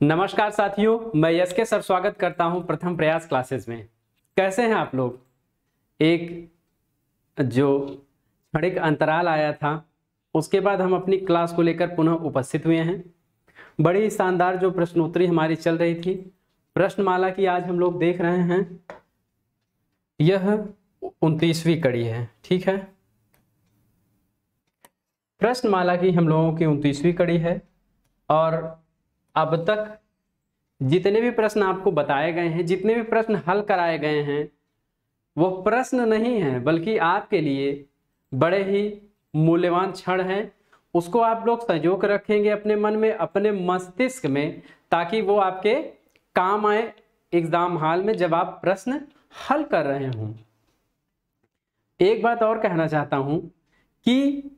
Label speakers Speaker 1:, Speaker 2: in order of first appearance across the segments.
Speaker 1: नमस्कार साथियों, मैं यश के सर स्वागत करता हूं प्रथम प्रयास क्लासेस में। कैसे हैं आप लोग? एक जो क्षणिक अंतराल आया था उसके बाद हम अपनी क्लास को लेकर पुनः उपस्थित हुए हैं। बड़ी शानदार जो प्रश्नोत्तरी हमारी चल रही थी, प्रश्नमाला की आज हम लोग देख रहे हैं। यह 29वीं कड़ी है, ठीक है। प्रश्नमाला की हम लोगों की 29वीं कड़ी है और अब तक जितने भी प्रश्न आपको बताए गए हैं, जितने भी प्रश्न हल कराए गए हैं, वो प्रश्न नहीं है बल्कि आपके लिए बड़े ही मूल्यवान क्षण हैं। उसको आप लोग संजो कर रखेंगे अपने मन में, अपने मस्तिष्क में, ताकि वो आपके काम आए एग्जाम हॉल में जब आप प्रश्न हल कर रहे हों। एक बात और कहना चाहता हूं कि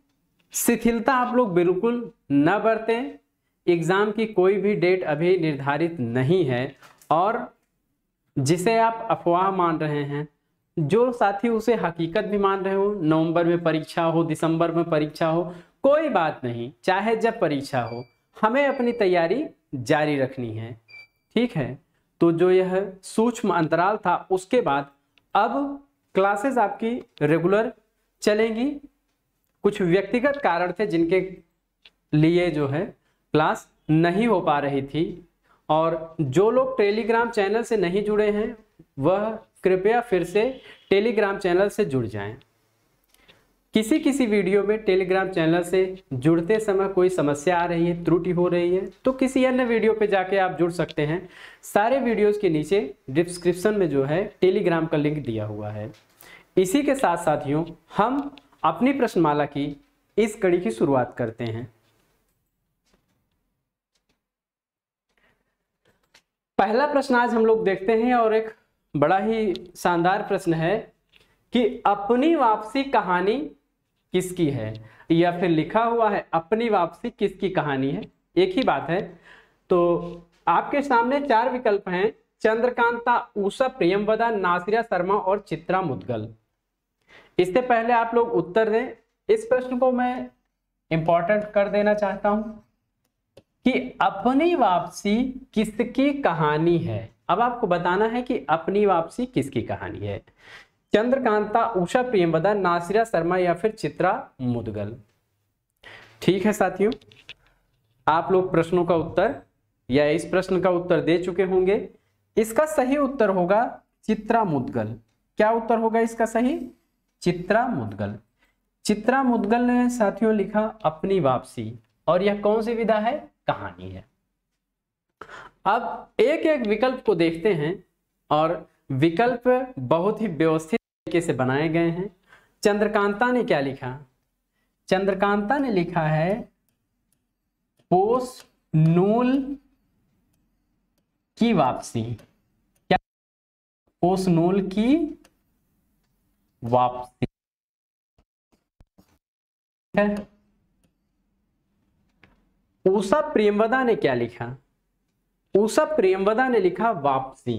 Speaker 1: शिथिलता आप लोग बिल्कुल न बरतें। एग्जाम की कोई भी डेट अभी निर्धारित नहीं है और जिसे आप अफवाह मान रहे हैं, जो साथी उसे हकीकत भी मान रहे हो, नवंबर में परीक्षा हो, दिसंबर में परीक्षा हो, कोई बात नहीं, चाहे जब परीक्षा हो, हमें अपनी तैयारी जारी रखनी है, ठीक है। तो जो यह सूक्ष्म अंतराल था, उसके बाद अब क्लासेस आपकी रेगुलर चलेंगी। कुछ व्यक्तिगत कारण थे जिनके लिए जो है क्लास नहीं हो पा रही थी, और जो लोग टेलीग्राम चैनल से नहीं जुड़े हैं वह कृपया फिर से टेलीग्राम चैनल से जुड़ जाएं। किसी किसी वीडियो में टेलीग्राम चैनल से जुड़ते समय कोई समस्या आ रही है, त्रुटि हो रही है, तो किसी अन्य वीडियो पे जाके आप जुड़ सकते हैं। सारे वीडियोस के नीचे डिस्क्रिप्शन में जो है टेलीग्राम का लिंक दिया हुआ है। इसी के साथ साथियों, हम अपनी प्रश्नमाला की इस कड़ी की शुरुआत करते हैं। पहला प्रश्न आज हम लोग देखते हैं और एक बड़ा ही शानदार प्रश्न है कि अपनी वापसी कहानी किसकी है, या फिर लिखा हुआ है अपनी वापसी किसकी कहानी है, एक ही बात है। तो आपके सामने चार विकल्प हैं: चंद्रकांता, उषा प्रियंवदा, नासिरा शर्मा और चित्रा मुदगल। इससे पहले आप लोग उत्तर दें, इस प्रश्न को मैं इंपॉर्टेंट कर देना चाहता हूं कि अपनी वापसी किसकी कहानी है। अब आपको बताना है कि अपनी वापसी किसकी कहानी है: चंद्रकांता, उषा प्रियंवदा, नासिरा शर्मा या फिर चित्रा मुदगल। ठीक है साथियों, आप लोग प्रश्नों का उत्तर या इस प्रश्न का उत्तर दे चुके होंगे। इसका सही उत्तर होगा चित्रा मुदगल। क्या उत्तर होगा इसका सही? चित्रा मुदगल। चित्रा मुदगल ने साथियों लिखा अपनी वापसी, और यह कौन सी विधा है? कहानी है। अब एक एक विकल्प को देखते हैं, और विकल्प बहुत ही व्यवस्थित तरीके से बनाए गए हैं। चंद्रकांता ने क्या लिखा? चंद्रकांता ने लिखा है पोसनूल की वापसी। क्या? पोसनूल की वापसी है। उषा प्रियंवदा ने क्या लिखा? उषा प्रियंवदा ने लिखा वापसी।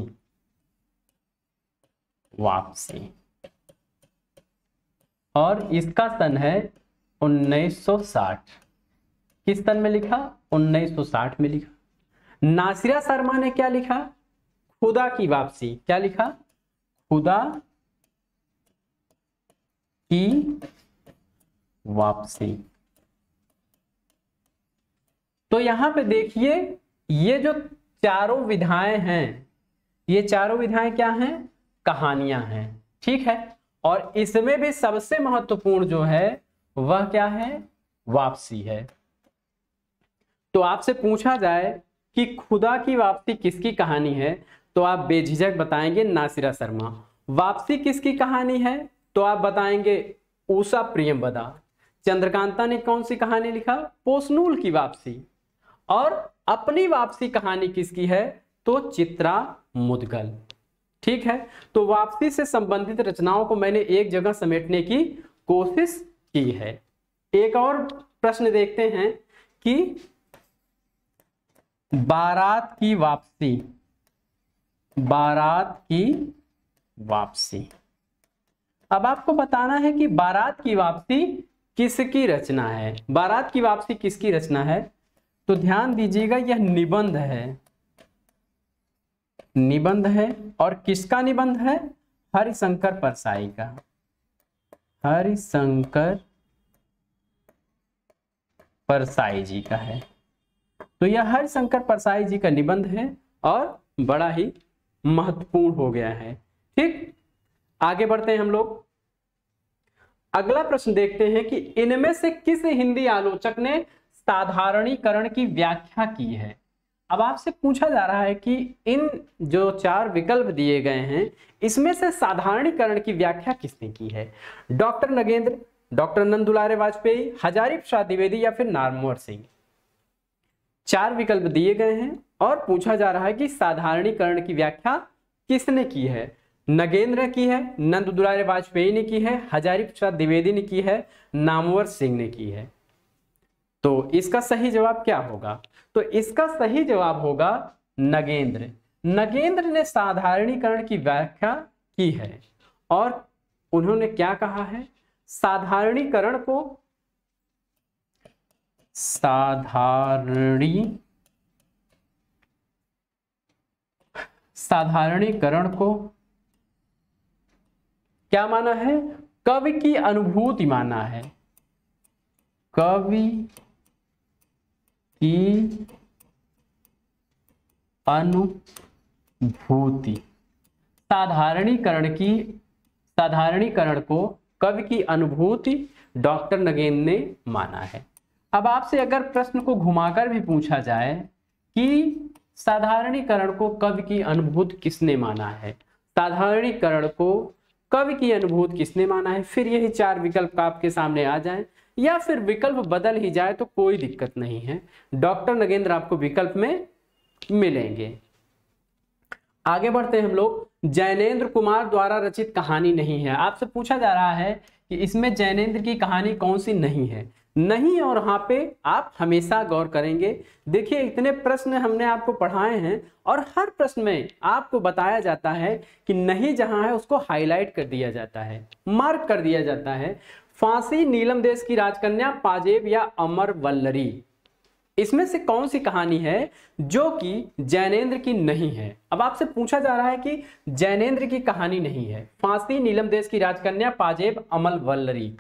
Speaker 1: वापसी, और इसका सन है 1960। किस सन में लिखा? 1960 में लिखा। नासिरा शर्मा ने क्या लिखा? खुदा की वापसी। क्या लिखा? खुदा की वापसी। तो यहां पे देखिए, ये जो चारों विधाएं हैं, ये चारों विधाएं क्या हैं? कहानियां हैं, ठीक है। और इसमें भी सबसे महत्वपूर्ण जो है वह क्या है? वापसी है। तो आपसे पूछा जाए कि खुदा की वापसी किसकी कहानी है, तो आप बेझिझक बताएंगे नासिरा शर्मा। वापसी किसकी कहानी है, तो आप बताएंगे उषा प्रियंवदा। चंद्रकांता ने कौन सी कहानी लिखा? पोसनूल की वापसी। और अपनी वापसी कहानी किसकी है? तो चित्रा मुदगल। ठीक है, तो वापसी से संबंधित रचनाओं को मैंने एक जगह समेटने की कोशिश की है। एक और प्रश्न देखते हैं कि बारात की वापसी। बारात की वापसी, अब आपको बताना है कि बारात की वापसी किसकी रचना है। बारात की वापसी किसकी रचना है? तो ध्यान दीजिएगा, यह निबंध है। निबंध है। और किसका निबंध है? हरिशंकर परसाई का, हरिशंकर परसाई जी का है। तो यह हरिशंकर परसाई जी का निबंध है और बड़ा ही महत्वपूर्ण हो गया है। ठीक, आगे बढ़ते हैं हम लोग। अगला प्रश्न देखते हैं कि इनमें से किस हिंदी आलोचक ने साधारणीकरण की व्याख्या की है। अब आपसे पूछा जा रहा है कि इन जो 4 विकल्प दिए गए हैं इसमें से साधारणीकरण की व्याख्या किसने की है? डॉक्टर नगेंद्र, डॉक्टर नंद दुलारे वाजपेयी, हजारी प्रसाद द्विवेदी या फिर नामवर सिंह। 4 विकल्प दिए गए हैं और पूछा जा रहा है कि साधारणीकरण की व्याख्या किसने की है? नगेंद्र ने की है, नंद दुलारे वाजपेयी ने की है, हजारी प्रसाद द्विवेदी ने की है, नामवर सिंह ने की है। तो इसका सही जवाब क्या होगा? तो इसका सही जवाब होगा नगेंद्र। नगेंद्र ने साधारणीकरण की व्याख्या की है और उन्होंने क्या कहा है? साधारणीकरण को क्या माना है? कवि की अनुभूति माना है, कवि की अनुभूति। साधारणीकरण को कवि की अनुभूति डॉक्टर नगेंद्र ने माना है। अब आपसे अगर प्रश्न को घुमाकर भी पूछा जाए कि साधारणीकरण को कवि की अनुभूति किसने माना है, साधारणीकरण को कवि की अनुभूति किसने माना है, फिर यही 4 विकल्प आपके सामने आ जाएं या फिर विकल्प बदल ही जाए तो कोई दिक्कत नहीं है, डॉक्टर नगेंद्र आपको विकल्प में मिलेंगे। आगे बढ़ते हैं हम लोग। जैनेन्द्र कुमार द्वारा रचित कहानी नहीं है। आपसे पूछा जा रहा है कि इसमें जैनेन्द्र की कहानी कौन सी नहीं है। नहीं, और यहाँ पे आप हमेशा गौर करेंगे। देखिए, इतने प्रश्न हमने आपको पढ़ाए हैं और हर प्रश्न में आपको बताया जाता है कि नहीं जहां है उसको हाईलाइट कर दिया जाता है, मार्क कर दिया जाता है। फांसी, नीलम देश की राजकन्या, पाजेब या अमर वल्लरी, इसमें से कौन सी कहानी है जो कि जैनेन्द्र की नहीं है? अब आपसे पूछा जा रहा है कि जैनेन्द्र की कहानी नहीं है, फांसी, नीलम देश की राजकन्या, पाजेब, अमर वल्लरी।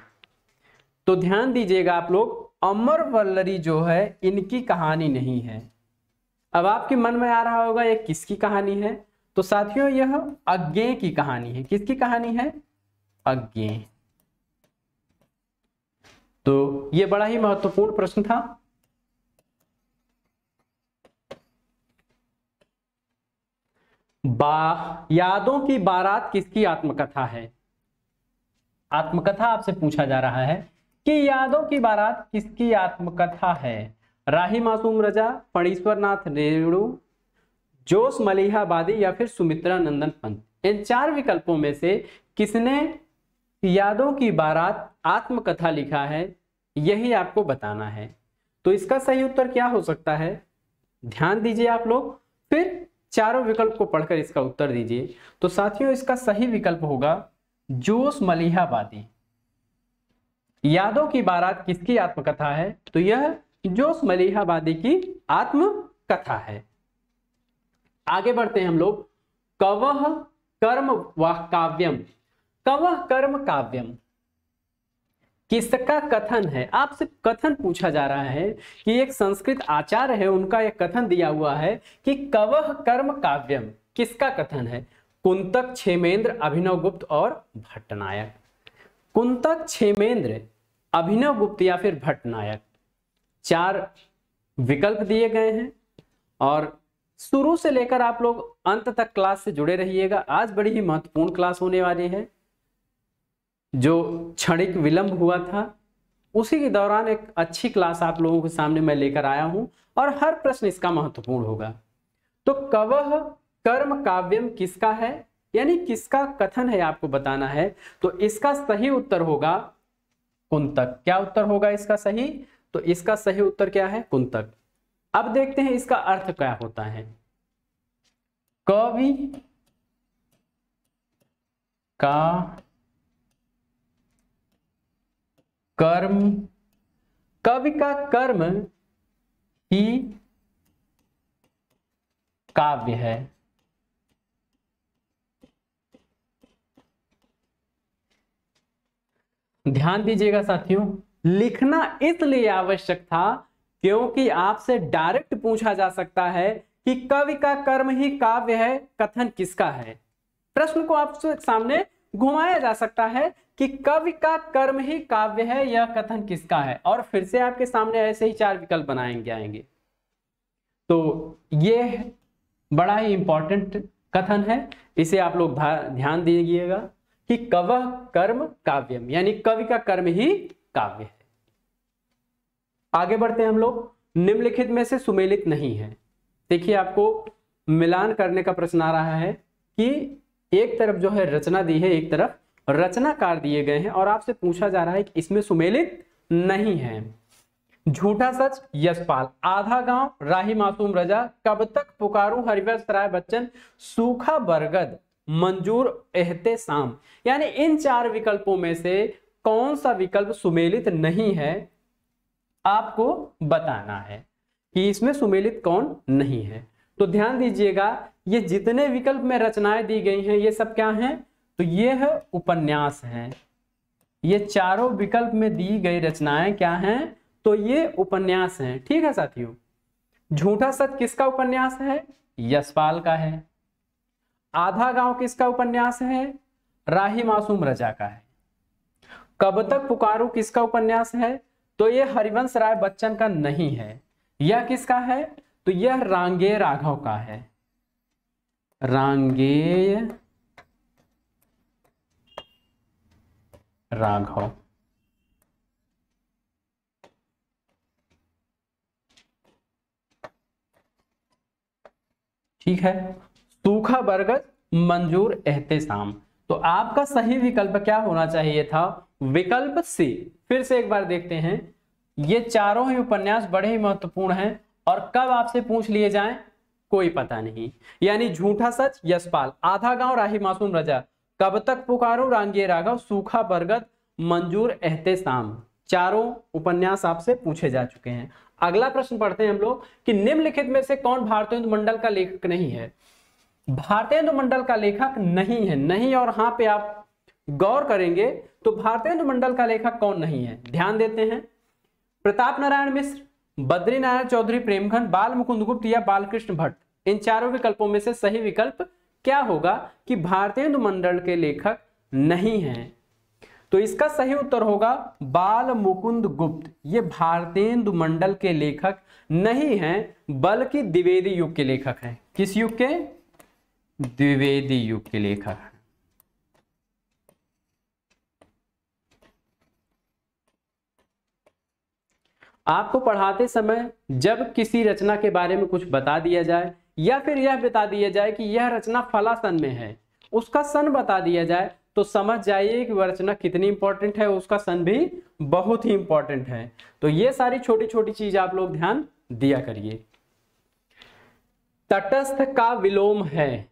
Speaker 1: तो ध्यान दीजिएगा आप लोग, अमर वल्लरी जो है इनकी कहानी नहीं है। अब आपके मन में आ रहा होगा ये किसकी कहानी है? तो साथियों, यह अज्ञेय की कहानी है। किसकी कहानी है? अज्ञेय। तो ये बड़ा ही महत्वपूर्ण प्रश्न था। यादों की बारात किसकी आत्मकथा है? आत्मकथा आपसे पूछा जा रहा है कि यादों की बारात किसकी आत्मकथा है? राही मासूम रजा, फणीश्वर नाथ रेणु, जोश मलिहाबादी या फिर सुमित्रा नंदन पंत। इन 4 विकल्पों में से किसने यादों की बारात आत्मकथा लिखा है, यही आपको बताना है। तो इसका सही उत्तर क्या हो सकता है? ध्यान दीजिए आप लोग, फिर चारों विकल्प को पढ़कर इसका उत्तर दीजिए। तो साथियों, इसका सही विकल्प होगा जोश मलिहाबादी। यादों की बारात किसकी आत्मकथा है? तो यह जोश मलिहाबादी की आत्मकथा है। आगे बढ़ते हैं हम लोग। कवह कर्म व काव्यम। कवह कर्म काव्यम किसका कथन है? आपसे कथन पूछा जा रहा है कि एक संस्कृत आचार्य है, उनका एक कथन दिया हुआ है कि कवह कर्म काव्यम किसका कथन है? कुंतक, क्षेमेंद्र, अभिनव गुप्त और भट्टनायक। कुंतक, क्षेमेंद्र, अभिनव गुप्त या फिर भट्टनायक। 4 विकल्प दिए गए हैं और शुरू से लेकर आप लोग अंत तक क्लास से जुड़े रहिएगा। आज बड़ी ही महत्वपूर्ण क्लास होने वाली है। जो क्षणिक विलंब हुआ था उसी के दौरान एक अच्छी क्लास आप लोगों के सामने मैं लेकर आया हूं और हर प्रश्न इसका महत्वपूर्ण होगा। तो कवह कर्म काव्यम किसका है, यानी किसका कथन है, आपको बताना है। तो इसका सही उत्तर होगा कुंतक। क्या उत्तर होगा इसका सही? तो इसका सही उत्तर क्या है? कुंतक। अब देखते हैं इसका अर्थ क्या होता है। कवि का कर्म, कवि का कर्म ही काव्य है। ध्यान दीजिएगा साथियों, लिखना इसलिए आवश्यक था क्योंकि आपसे डायरेक्ट पूछा जा सकता है कि कवि का कर्म ही काव्य है, कथन किसका है। प्रश्न को आपसे सामने घुमाया जा सकता है कि कवि का कर्म ही काव्य है, यह कथन किसका है, और फिर से आपके सामने ऐसे ही 4 विकल्प बनाएंगे आएंगे। तो ये बड़ा ही इंपॉर्टेंट कथन है, इसे आप लोग ध्यान दीजिएगा कि कवः कर्म काव्यम, यानी कवि का कर्म ही काव्य है। आगे बढ़ते हैं हम लोग। निम्नलिखित में से सुमेलित नहीं है। देखिए, आपको मिलान करने का प्रश्न आ रहा है कि एक तरफ जो है रचना दी है, एक तरफ रचनाकार दिए गए हैं, और आपसे पूछा जा रहा है कि इसमें सुमेलित नहीं है। झूठा सच यशपाल, आधा गांव राही मासूम रजा, कब तक पुकारूं हरिवंश राय बच्चन, सूखा बरगद मंजूर एहते शाम, यानी इन 4 विकल्पों में से कौन सा विकल्प सुमेलित नहीं है, आपको बताना है कि इसमें सुमेलित कौन नहीं है। तो ध्यान दीजिएगा, ये जितने विकल्प में रचनाएं दी गई हैं, ये सब क्या हैं, तो ये है उपन्यास हैं। ये चारों विकल्प में दी गई रचनाएं क्या हैं, तो ये उपन्यास हैं। ठीक है साथियों। झूठा सच किसका उपन्यास है, यशपाल का है। आधा गांव किसका उपन्यास है, राही मासूम रजा का है। कब तक पुकारूं किसका उपन्यास है, तो ये हरिवंश राय बच्चन का नहीं है। यह किसका है, तो यह रांगेय राघव का है। रांगेय राघव। ठीक है। सूखा बरगद मंजूर एहतेशाम, तो आपका सही विकल्प क्या होना चाहिए था, विकल्प सी। फिर से एक बार देखते हैं, ये चारों ही उपन्यास बड़े ही महत्वपूर्ण हैं और कब आपसे पूछ लिए जाएं कोई पता नहीं। यानी झूठा सच यशपाल, आधा गांव राही मासूम रजा, कब तक पुकारूं रांगेय राघव, सूखा बरगद मंजूर एहतेशाम, चारों उपन्यास आपसे पूछे जा चुके हैं। अगला प्रश्न पढ़ते हैं हम लोग कि निम्नलिखित में से कौन भारतेंदु मंडल का लेखक नहीं है। भारतेंदु मंडल का लेखक नहीं है, नहीं, और यहाँ पे आप गौर करेंगे तो भारतेंदु मंडल का लेखक कौन नहीं है, ध्यान देते हैं। प्रताप नारायण मिश्र, बद्री नारायण चौधरी प्रेमखंड, बाल मुकुंद गुप्त या बालकृष्ण भट्ट, इन चारों विकल्पों में से सही विकल्प क्या होगा कि भारतेंदु मंडल के लेखक नहीं है। तो इसका सही उत्तर होगा बाल मुकुंद गुप्त। ये भारतेंदु मंडल के लेखक नहीं हैं, बल्कि द्विवेदी युग के लेखक हैं। किस युग के, द्विवेदी युग के लेखक हैं। आपको पढ़ाते समय जब किसी रचना के बारे में कुछ बता दिया जाए या फिर यह बता दिया जाए कि यह रचना फला सन में है, उसका सन बता दिया जाए, तो समझ जाइए कि वह रचना कितनी इंपॉर्टेंट है, उसका सन भी बहुत ही इंपॉर्टेंट है। तो ये सारी छोटी छोटी चीज आप लोग ध्यान दिया करिए। तटस्थ का विलोम है,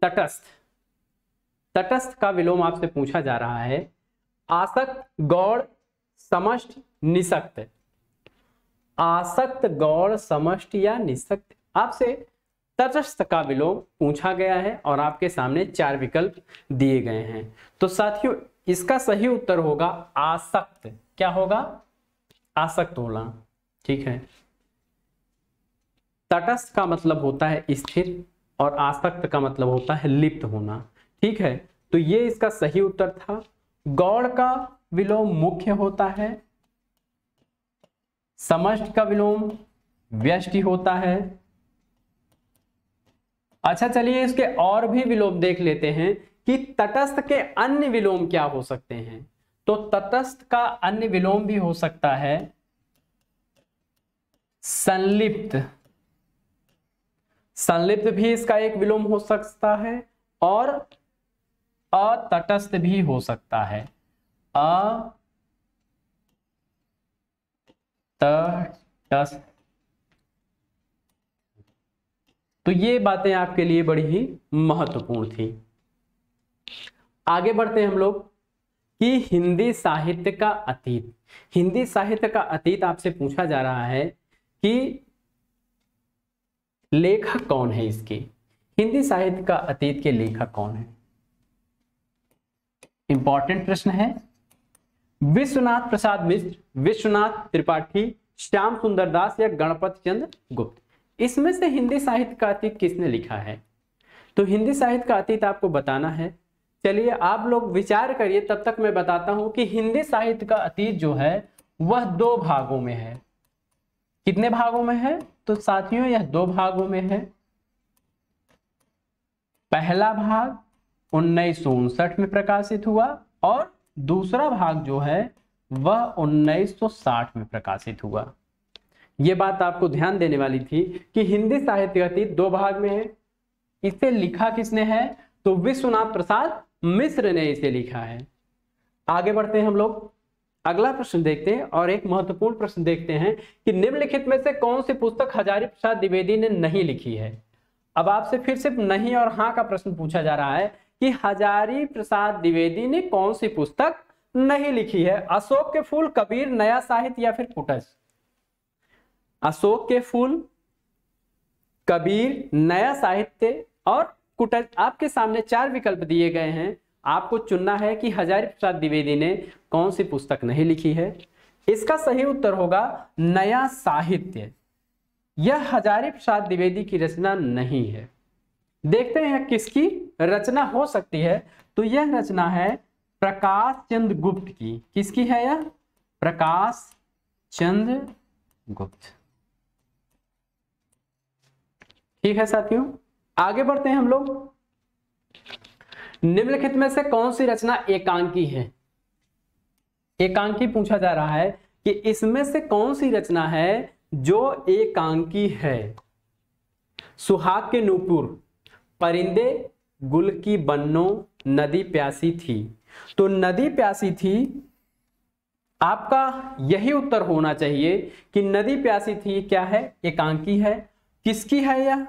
Speaker 1: तटस्थ, तटस्थ का विलोम आपसे पूछा जा रहा है। आसक्त, गौड़, समष्ट, निसक्त, आसक्त, गौड़, समष्ट या निसक्त, आपसे तटस्थ का विलोम पूछा गया है और आपके सामने 4 विकल्प दिए गए हैं। तो साथियों, इसका सही उत्तर होगा आसक्त। क्या होगा, आसक्त होना। ठीक है। तटस्थ का मतलब होता है स्थिर और आसक्त का मतलब होता है लिप्त होना। ठीक है, तो ये इसका सही उत्तर था। गौड़ का विलोम मुख्य होता है, समष्टि का विलोम व्यष्टि होता है। अच्छा, चलिए इसके और भी विलोम देख लेते हैं कि तटस्थ के अन्य विलोम क्या हो सकते हैं। तो तटस्थ का अन्य विलोम भी हो सकता है संलिप्त, संलिप्त भी इसका एक विलोम हो सकता है, और अतटस्थ भी हो सकता है, अतटस्थ। तो ये बातें आपके लिए बड़ी ही महत्वपूर्ण थी। आगे बढ़ते हैं हम लोग कि हिंदी साहित्य का अतीत। हिंदी साहित्य का अतीत आपसे पूछा जा रहा है कि लेखक कौन है इसके, हिंदी साहित्य का अतीत के लेखक कौन है। इंपॉर्टेंट प्रश्न है। विश्वनाथ प्रसाद मिश्र, विश्वनाथ त्रिपाठी, श्याम सुंदर दास या गणपति चंद्र गुप्त। इसमें से हिंदी साहित्य का अतीत किसने लिखा है? तो हिंदी साहित्य का अतीत आपको बताना है। चलिए आप लोग विचार करिए, तब तक मैं बताता हूं कि हिंदी साहित्य का अतीत जो है वह 2 भागों में है। कितने भागों में है? तो साथियों यह 2 भागों में है। पहला भाग 1959 में प्रकाशित हुआ और दूसरा भाग जो है वह 1960 में प्रकाशित हुआ। यह बात आपको ध्यान देने वाली थी कि हिंदी साहित्य अतीत 2 भाग में है। इसे लिखा किसने है? तो विश्वनाथ प्रसाद मिश्र ने इसे लिखा है। आगे बढ़ते हैं हम लोग, अगला प्रश्न देखते हैं और एक महत्वपूर्ण प्रश्न देखते हैं कि निम्नलिखित में से कौन सी पुस्तक हजारी प्रसाद द्विवेदी ने नहीं लिखी है? अब आपसे फिर से नहीं और हाँ का प्रश्न पूछा जा रहा है कि हजारी प्रसाद द्विवेदी ने कौन सी पुस्तक नहीं लिखी है? अशोक के फूल, कबीर, नया साहित्य या फिर कुटज? अशोक के फूल, कबीर, नया साहित्य और कुटज। आपके सामने 4 विकल्प दिए गए हैं, आपको चुनना है कि हजारी प्रसाद द्विवेदी ने कौन सी पुस्तक नहीं लिखी है। इसका सही उत्तर होगा नया साहित्य। यह हजारी प्रसाद द्विवेदी की रचना नहीं है। देखते हैं किसकी रचना हो सकती है। तो यह रचना है प्रकाश चंद्र गुप्त की। किसकी है यह? प्रकाश चंद्र गुप्त। ठीक है साथियों, आगे बढ़ते हैं हम लोग। निम्नलिखित में से कौन सी रचना एकांकी है? एकांकी पूछा जा रहा है कि इसमें से कौन सी रचना है जो एकांकी है? सुहाग के नूपुर, परिंदे, गुल की बन्नो, नदी प्यासी थी। तो नदी प्यासी थी, आपका यही उत्तर होना चाहिए कि नदी प्यासी थी क्या है? एकांकी है। किसकी है यह?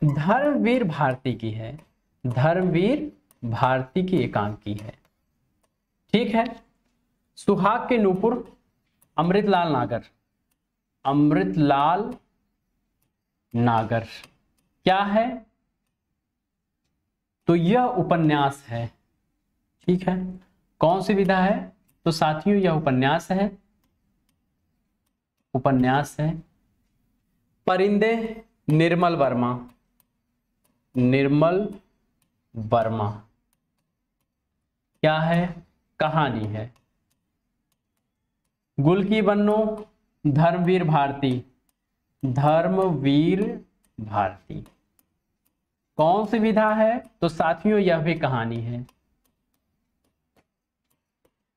Speaker 1: धर्मवीर भारती की है। धर्मवीर भारती की एकांकी है। ठीक है। सुहाग के नूपुर, अमृतलाल नागर। अमृतलाल नागर क्या है? तो यह उपन्यास है। ठीक है। कौन सी विधा है? तो साथियों यह उपन्यास है। उपन्यास है। परिंदे, निर्मल वर्मा। निर्मल वर्मा क्या है? कहानी है। गुल की बन्नो, धर्मवीर भारती। धर्मवीर भारती कौन सी विधा है? तो साथियों यह भी कहानी है।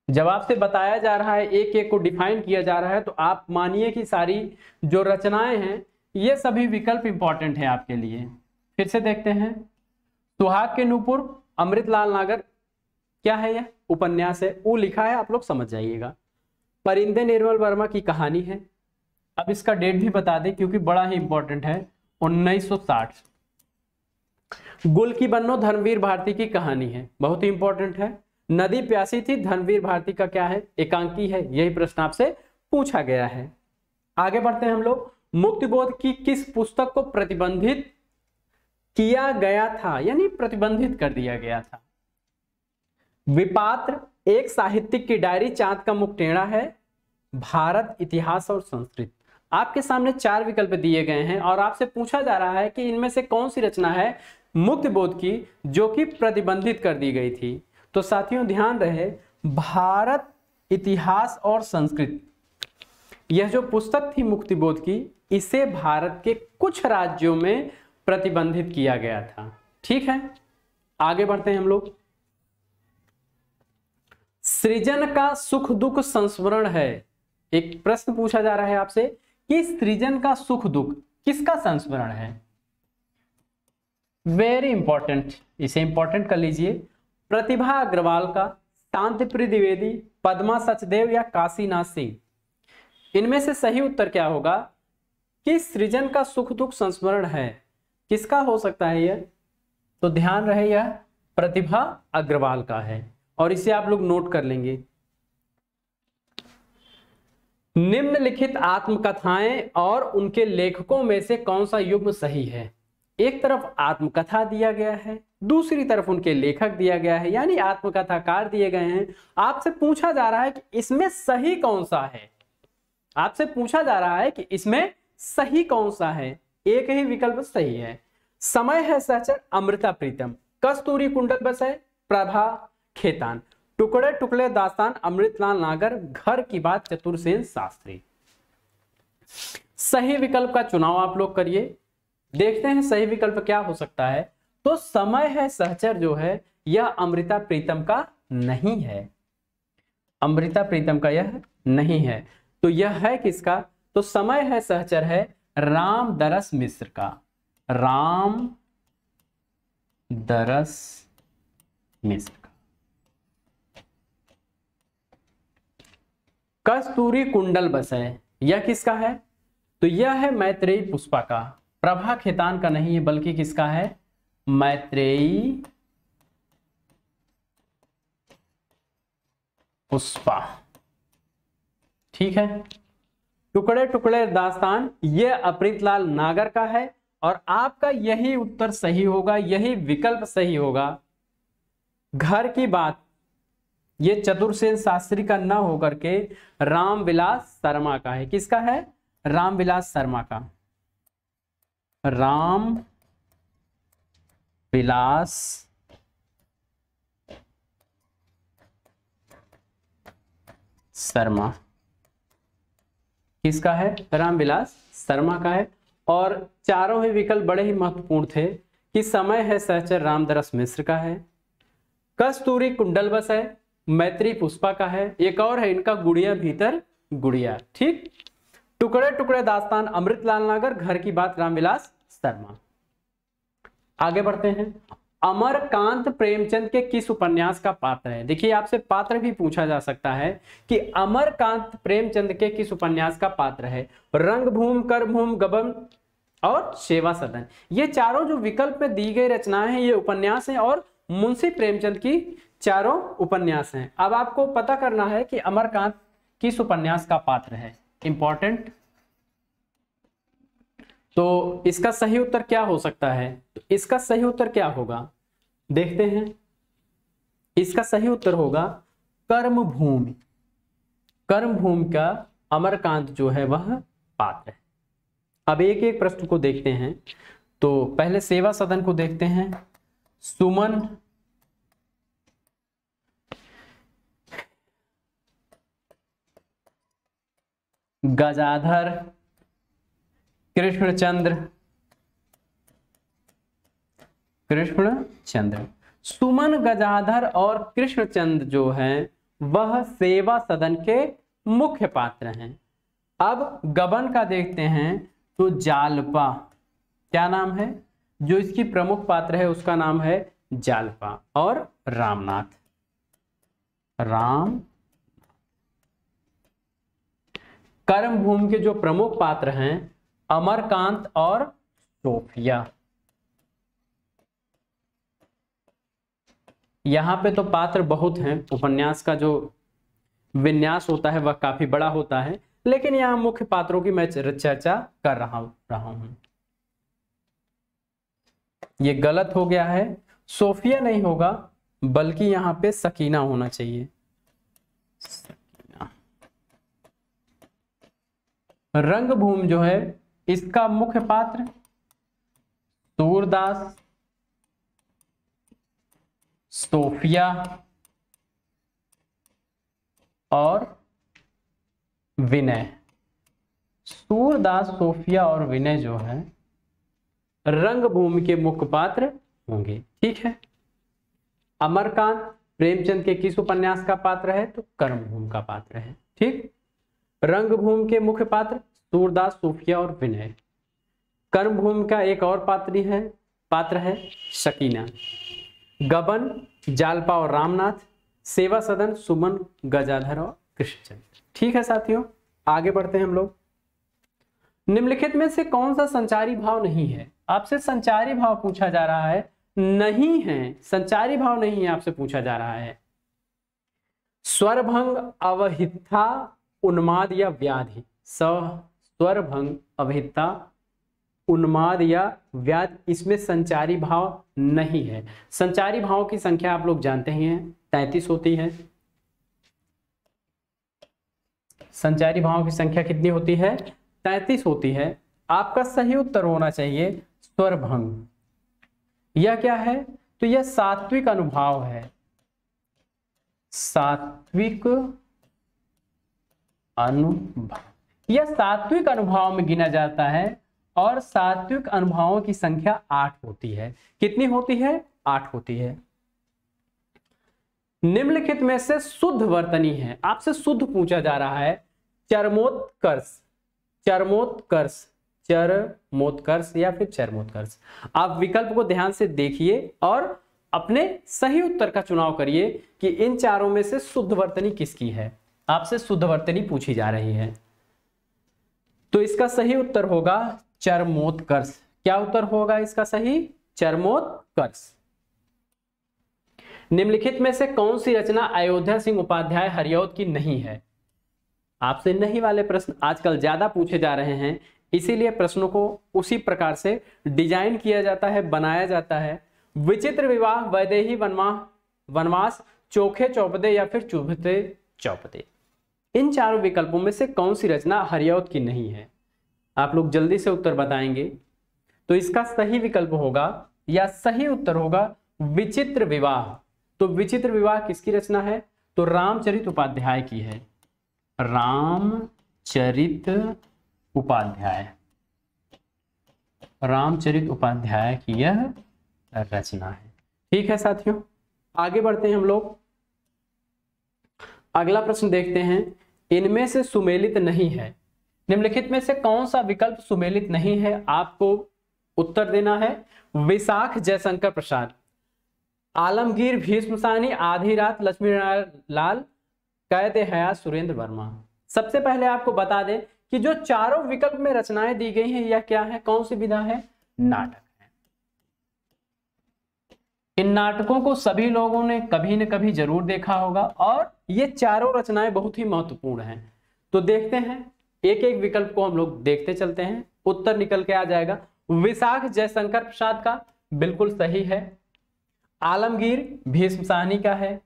Speaker 1: जब आपसे बताया जा रहा है, एक एक को डिफाइन किया जा रहा है, तो आप मानिए कि सारी जो रचनाएं हैं ये सभी विकल्प इंपॉर्टेंट है आपके लिए। फिर से देखते हैं। सुहाग के नूपुर, अमृतलाल नागर क्या है? यह उपन्यास है। वो लिखा है, आप लोग समझ जाइएगा। परिंदे निर्मल वर्मा की कहानी है। अब इसका डेट भी बता दें क्योंकि बड़ा ही इंपॉर्टेंट है, 1960। गुल की बन्नो धर्मवीर भारती की कहानी है, बहुत ही इंपॉर्टेंट है। नदी प्यासी थी, धर्मवीर भारती का क्या है? एकांकी है। यही प्रश्न आपसे पूछा गया है। आगे बढ़ते हैं हम लोग। मुक्तिबोध की किस पुस्तक को प्रतिबंधित किया गया था, यानी प्रतिबंधित कर दिया गया था? विपात्र, एक साहित्यिक की डायरी, चांद का मुख टेढ़ा है, भारत, इतिहास और संस्कृत। आपके सामने 4 विकल्प दिए गए हैं और आपसे पूछा जा रहा है कि इनमें से कौन सी रचना है मुक्तिबोध की जो कि प्रतिबंधित कर दी गई थी। तो साथियों ध्यान रहे, भारत, इतिहास और संस्कृत, यह जो पुस्तक थी मुक्तिबोध की, इसे भारत के कुछ राज्यों में प्रतिबंधित किया गया था। ठीक है, आगे बढ़ते हैं हम लोग। सृजन का सुख दुख संस्मरण है। एक प्रश्न पूछा जा रहा है आपसे कि सृजन का सुख दुख किसका संस्मरण है? वेरी इंपॉर्टेंट, इसे इंपॉर्टेंट कर लीजिए। प्रतिभा अग्रवाल का, शांतिप्रिय द्विवेदी, पद्मा सचदेव या काशीनाथ सिंह। इनमें से सही उत्तर क्या होगा कि सृजन का सुख दुख संस्मरण है, किसका हो सकता है यह? तो ध्यान रहे यह प्रतिभा अग्रवाल का है और इसे आप लोग नोट कर लेंगे। निम्नलिखित आत्मकथाएं और उनके लेखकों में से कौन सा युग्म सही है? एक तरफ आत्मकथा दिया गया है, दूसरी तरफ उनके लेखक दिया गया है, यानी आत्मकथाकार दिए गए हैं। आपसे पूछा जा रहा है कि इसमें सही कौन सा है, आपसे पूछा जा रहा है कि इसमें सही कौन सा है। एक ही विकल्प सही है। समय है सहचर अमृता प्रीतम, कस्तूरी कुंडल बस है प्रभा खेतान, टुकड़े टुकड़े दास्तान अमृतलाल नागर, घर की बात चतुरसेन शास्त्री। सही विकल्प का चुनाव आप लोग करिए, देखते हैं सही विकल्प क्या हो सकता है। तो समय है सहचर जो है यह अमृता प्रीतम का नहीं है, अमृता प्रीतम का यह नहीं है। तो यह है किसका? तो समय है सहचर है रामदरस मिश्र का, रामदरस मिश्र का। कस्तूरी कुंडल बस है, यह किसका है? तो यह है मैत्रेयी पुष्पा का, प्रभा खेतान का नहीं है, बल्कि किसका है? मैत्रेयी पुष्पा। ठीक है। टुकड़े टुकड़े दास्तान ये अमृतलाल नागर का है, और आपका यही उत्तर सही होगा, यही विकल्प सही होगा। घर की बात ये चतुरसेन शास्त्री का न होकर के रामविलास शर्मा का है। किसका है? रामविलास शर्मा का, रामविलास शर्मा। किसका है? रामविलास शर्मा का है। और चारों ही विकल्प बड़े ही महत्वपूर्ण थे कि समय है सहचर रामदरस मिश्र का है, कस्तूरी कुंडल बस है मैत्री पुष्पा का है, एक और है इनका गुड़िया भीतर गुड़िया। ठीक। टुकड़े टुकड़े दास्तान अमृतलाल नागर, घर की बात रामविलास शर्मा। आगे बढ़ते हैं। अमरकांत प्रेमचंद के किस उपन्यास का पात्र है? देखिए आपसे पात्र भी पूछा जा सकता है कि अमरकांत प्रेमचंद के किस उपन्यास का पात्र है। रंगभूमि, कर्मभूमि, गबन और सेवा सदन, ये चारों जो विकल्प में दी गई रचनाएं हैं ये उपन्यास हैं, और मुंशी प्रेमचंद की चारों उपन्यास हैं। अब आपको पता करना है कि अमरकांत किस उपन्यास का पात्र है, इंपॉर्टेंट। तो इसका सही उत्तर क्या हो सकता है? तो इसका सही उत्तर क्या होगा देखते हैं। इसका सही उत्तर होगा कर्मभूमि। कर्मभूमि का अमरकांत जो है वह पात्र है। अब एक एक प्रश्न को देखते हैं। तो पहले सेवा सदन को देखते हैं। सुमन गजाधर कृष्णचंद्र, सुमन गजाधर और कृष्णचंद्र जो हैं वह सेवा सदन के मुख्य पात्र हैं। अब गबन का देखते हैं तो जालपा, क्या नाम है? जो इसकी प्रमुख पात्र है उसका नाम है जालपा। और रामनाथ, राम। कर्मभूमि के जो प्रमुख पात्र हैं अमरकांत और सोफिया। यहां पे तो पात्र बहुत हैं, उपन्यास का जो विन्यास होता है वह काफी बड़ा होता है, लेकिन यहां मुख्य पात्रों की मैं चर्चा कर रहा हूं। ये गलत हो गया है, सोफिया नहीं होगा बल्कि यहां पे सकीना होना चाहिए। रंगभूमि जो है इसका मुख्य पात्र सूरदास, सोफिया और विनय। सूरदास, सोफिया और विनय जो है रंगभूमि के मुख्य पात्र होंगे। ठीक है। अमरकांत प्रेमचंद के किस उपन्यास का पात्र है? तो कर्मभूमि का पात्र है। ठीक। रंगभूमि के मुख्य पात्र सूरदास, सोफिया और विनय। कर्मभूमि का एक और पात्र है शकीना। गबन जालपा और रामनाथ। सेवा सदन सुमन गजाधर और कृष्णचंद्र। ठीक है साथियों, आगे बढ़ते हैं हम लोग। निम्नलिखित में से कौन सा संचारी भाव नहीं है? आपसे संचारी भाव पूछा जा रहा है, नहीं है, संचारी भाव नहीं है आपसे पूछा जा रहा है। स्वरभंग, अवहिता, उन्माद या व्याधि। स्वरभंग, अवहिता, उन्माद या व्याध, इसमें संचारी भाव नहीं है। संचारी भावों की संख्या आप लोग जानते ही हैं 33 होती है। संचारी भावों की संख्या कितनी होती है? 33 होती है। आपका सही उत्तर होना चाहिए स्वरभंग। यह क्या है? तो यह सात्विक अनुभाव है। सात्विक अनुभाव, यह सात्विक अनुभाव में गिना जाता है और सात्विक अनुभावों की संख्या 8 होती है। कितनी होती है? 8 होती है। निम्नलिखित में से शुद्ध वर्तनी है, आपसे शुद्ध पूछा जा रहा है। चरमोत्कर्ष, चरमोत्कर्ष, चरमोत्कर्ष या फिर चरमोत्कर्ष। आप विकल्प को ध्यान से देखिए और अपने सही उत्तर का चुनाव करिए कि इन चारों में से शुद्ध वर्तनी किसकी है। आपसे शुद्ध वर्तनी पूछी जा रही है, तो इसका सही उत्तर होगा चरमोत्कर्ष। क्या उत्तर होगा इसका सही? चरमोत्कर्ष। निम्नलिखित में से कौन सी रचना अयोध्या सिंह उपाध्याय हरिऔध की नहीं है? आपसे नहीं वाले प्रश्न आजकल ज्यादा पूछे जा रहे हैं, इसीलिए प्रश्नों को उसी प्रकार से डिजाइन किया जाता है, बनाया जाता है। विचित्र विवाह, वैदेही वनवास, चोखे चौपदे या फिर चुभते चौपदे। इन चारों विकल्पों में से कौन सी रचना हरिऔध की नहीं है? आप लोग जल्दी से उत्तर बताएंगे। तो इसका सही विकल्प होगा या सही उत्तर होगा विचित्र विवाह। तो विचित्र विवाह किसकी रचना है? तो रामचरित उपाध्याय की है। रामचरित उपाध्याय, रामचरित उपाध्याय की यह रचना है। ठीक है साथियों, आगे बढ़ते हैं हम लोग। अगला प्रश्न देखते हैं। इनमें से सुमेलित नहीं है। निम्नलिखित में से कौन सा विकल्प सुमेलित नहीं है? आपको उत्तर देना है। विशाख जयशंकर प्रसाद, आलमगीर भीष्म साहनी, आधी रात लक्ष्मी नारायण लाल, कैद हयात सुरेंद्र वर्मा। सबसे पहले आपको बता दें कि जो चारों विकल्प में रचनाएं दी गई हैं यह क्या है? कौन सी विधा है? नाटक है। इन नाटकों को सभी लोगों ने कभी न कभी जरूर देखा होगा और ये चारों रचनाएं बहुत ही महत्वपूर्ण हैं। तो देखते हैं, एक एक विकल्प को हम लोग देखते चलते हैं, उत्तर निकल के आ जाएगा। विशाख जयशंकर प्रसाद का बिल्कुल सही है। आलमगीर भीष्म साहनी का है।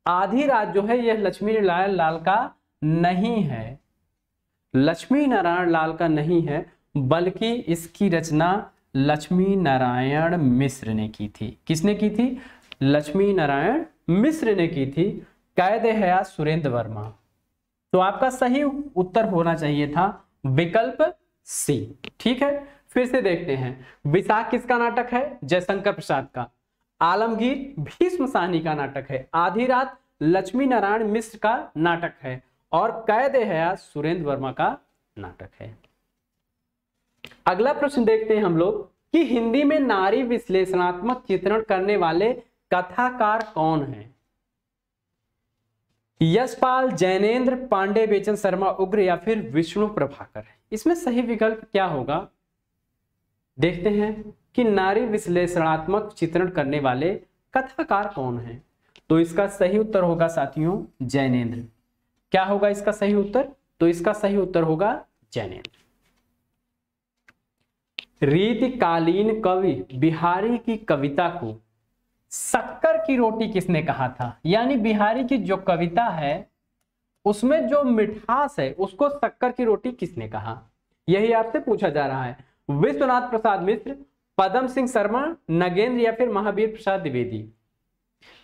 Speaker 1: आधी रात जो है यह लक्ष्मी नारायण लाल का नहीं है, लक्ष्मी नारायण लाल का नहीं है, बल्कि इसकी रचना लक्ष्मी नारायण मिश्र ने की थी। किसने की थी? लक्ष्मी नारायण मिश्र ने की थी। कैद हयात सुरेंद्र वर्मा। तो आपका सही उत्तर होना चाहिए था विकल्प सी। ठीक है, फिर से देखते हैं। विशाख किसका नाटक है? जयशंकर प्रसाद का। आलमगीर भीष्म साहनी का नाटक है। आधी रात लक्ष्मी नारायण मिश्र का नाटक है और कैद हयात सुरेंद्र वर्मा का नाटक है। अगला प्रश्न देखते हैं हम लोग कि हिंदी में नारी विश्लेषणात्मक चित्रण करने वाले कथाकार कौन हैं? यशपाल, जैनेन्द्र, पांडे, बेचन शर्मा उग्र या फिर विष्णु प्रभाकर। इसमें सही विकल्प क्या होगा? देखते हैं कि नारी विश्लेषणात्मक चित्रण करने वाले कथाकार कौन हैं। तो इसका सही उत्तर होगा साथियों जैनेन्द्र। क्या होगा इसका सही उत्तर? तो इसका सही उत्तर होगा जैनेन्द्र। रीतिकालीन कवि बिहारी की कविता को शक्कर की रोटी किसने कहा था? यानी बिहारी की जो कविता है उसमें जो मिठास है उसको शक्कर की रोटी किसने कहा? यही आपसे पूछा जा रहा है। विश्वनाथ प्रसाद मिश्र, पदम सिंह शर्मा, नगेंद्र या फिर महावीर प्रसाद द्विवेदी।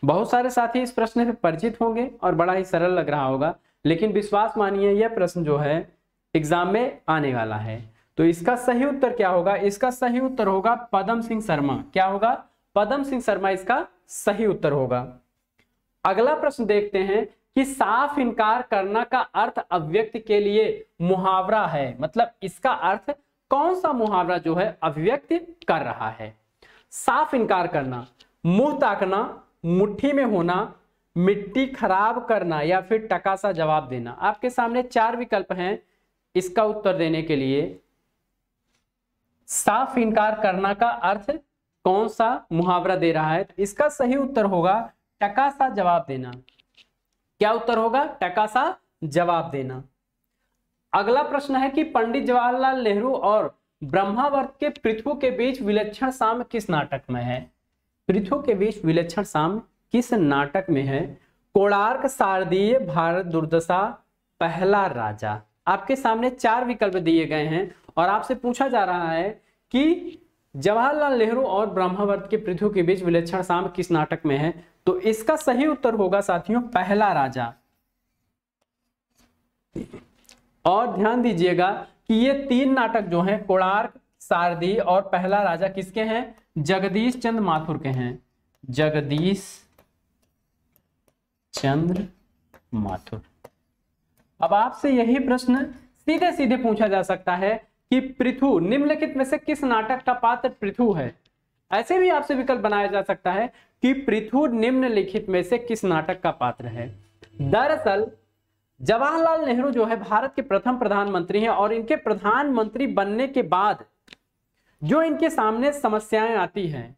Speaker 1: बहुत सारे साथी इस प्रश्न से परिचित होंगे और बड़ा ही सरल लग रहा होगा, लेकिन विश्वास मानिए यह प्रश्न जो है एग्जाम में आने वाला है। तो इसका सही उत्तर क्या होगा? इसका सही उत्तर होगा पदम सिंह शर्मा। क्या होगा? पदम सिंह शर्मा इसका सही उत्तर होगा। अगला प्रश्न देखते हैं कि साफ इनकार करना का अर्थ अभिव्यक्ति के लिए मुहावरा है। मतलब इसका अर्थ कौन सा मुहावरा जो है अभिव्यक्त कर रहा है? साफ इनकार करना, मुंह ताकना, मुट्ठी में होना, मिट्टी खराब करना या फिर टका सा जवाब देना। आपके सामने 4 विकल्प हैं इसका उत्तर देने के लिए। साफ इनकार करना का अर्थ कौन सा मुहावरा दे रहा है? इसका सही उत्तर होगा टका सा जवाब देना। क्या उत्तर होगा? टका सा जवाब देना। अगला प्रश्न है कि पंडित जवाहरलाल नेहरू और ब्रह्मावर्त के पृथु के बीच विलक्षण साम्य किस नाटक में है? पृथु के बीच विलक्षण साम्य किस नाटक में है? कोणार्क, शारदीय, भारत दुर्दशा, पहला राजा। आपके सामने 4 विकल्प दिए गए हैं और आपसे पूछा जा रहा है कि जवाहरलाल नेहरू और ब्रह्मावर्त के पृथु के बीच विलक्षण साम्य किस नाटक में है? तो इसका सही उत्तर होगा साथियों पहला राजा। और ध्यान दीजिएगा कि ये 3 नाटक जो हैं कोणार्क, शारदीय और पहला राजा किसके हैं? जगदीश चंद्र माथुर के हैं। जगदीश चंद्र माथुर। अब आपसे यही प्रश्न सीधे सीधे पूछा जा सकता है कि पृथु निम्नलिखित में से किस नाटक का पात्र पृथु है? ऐसे भी आपसे विकल्प बनाया जा सकता है कि पृथु निम्नलिखित में से किस नाटक का पात्र है। दरअसल जवाहरलाल नेहरू जो है भारत के प्रथम प्रधानमंत्री हैं और इनके प्रधानमंत्री बनने के बाद जो इनके सामने समस्याएं आती हैं,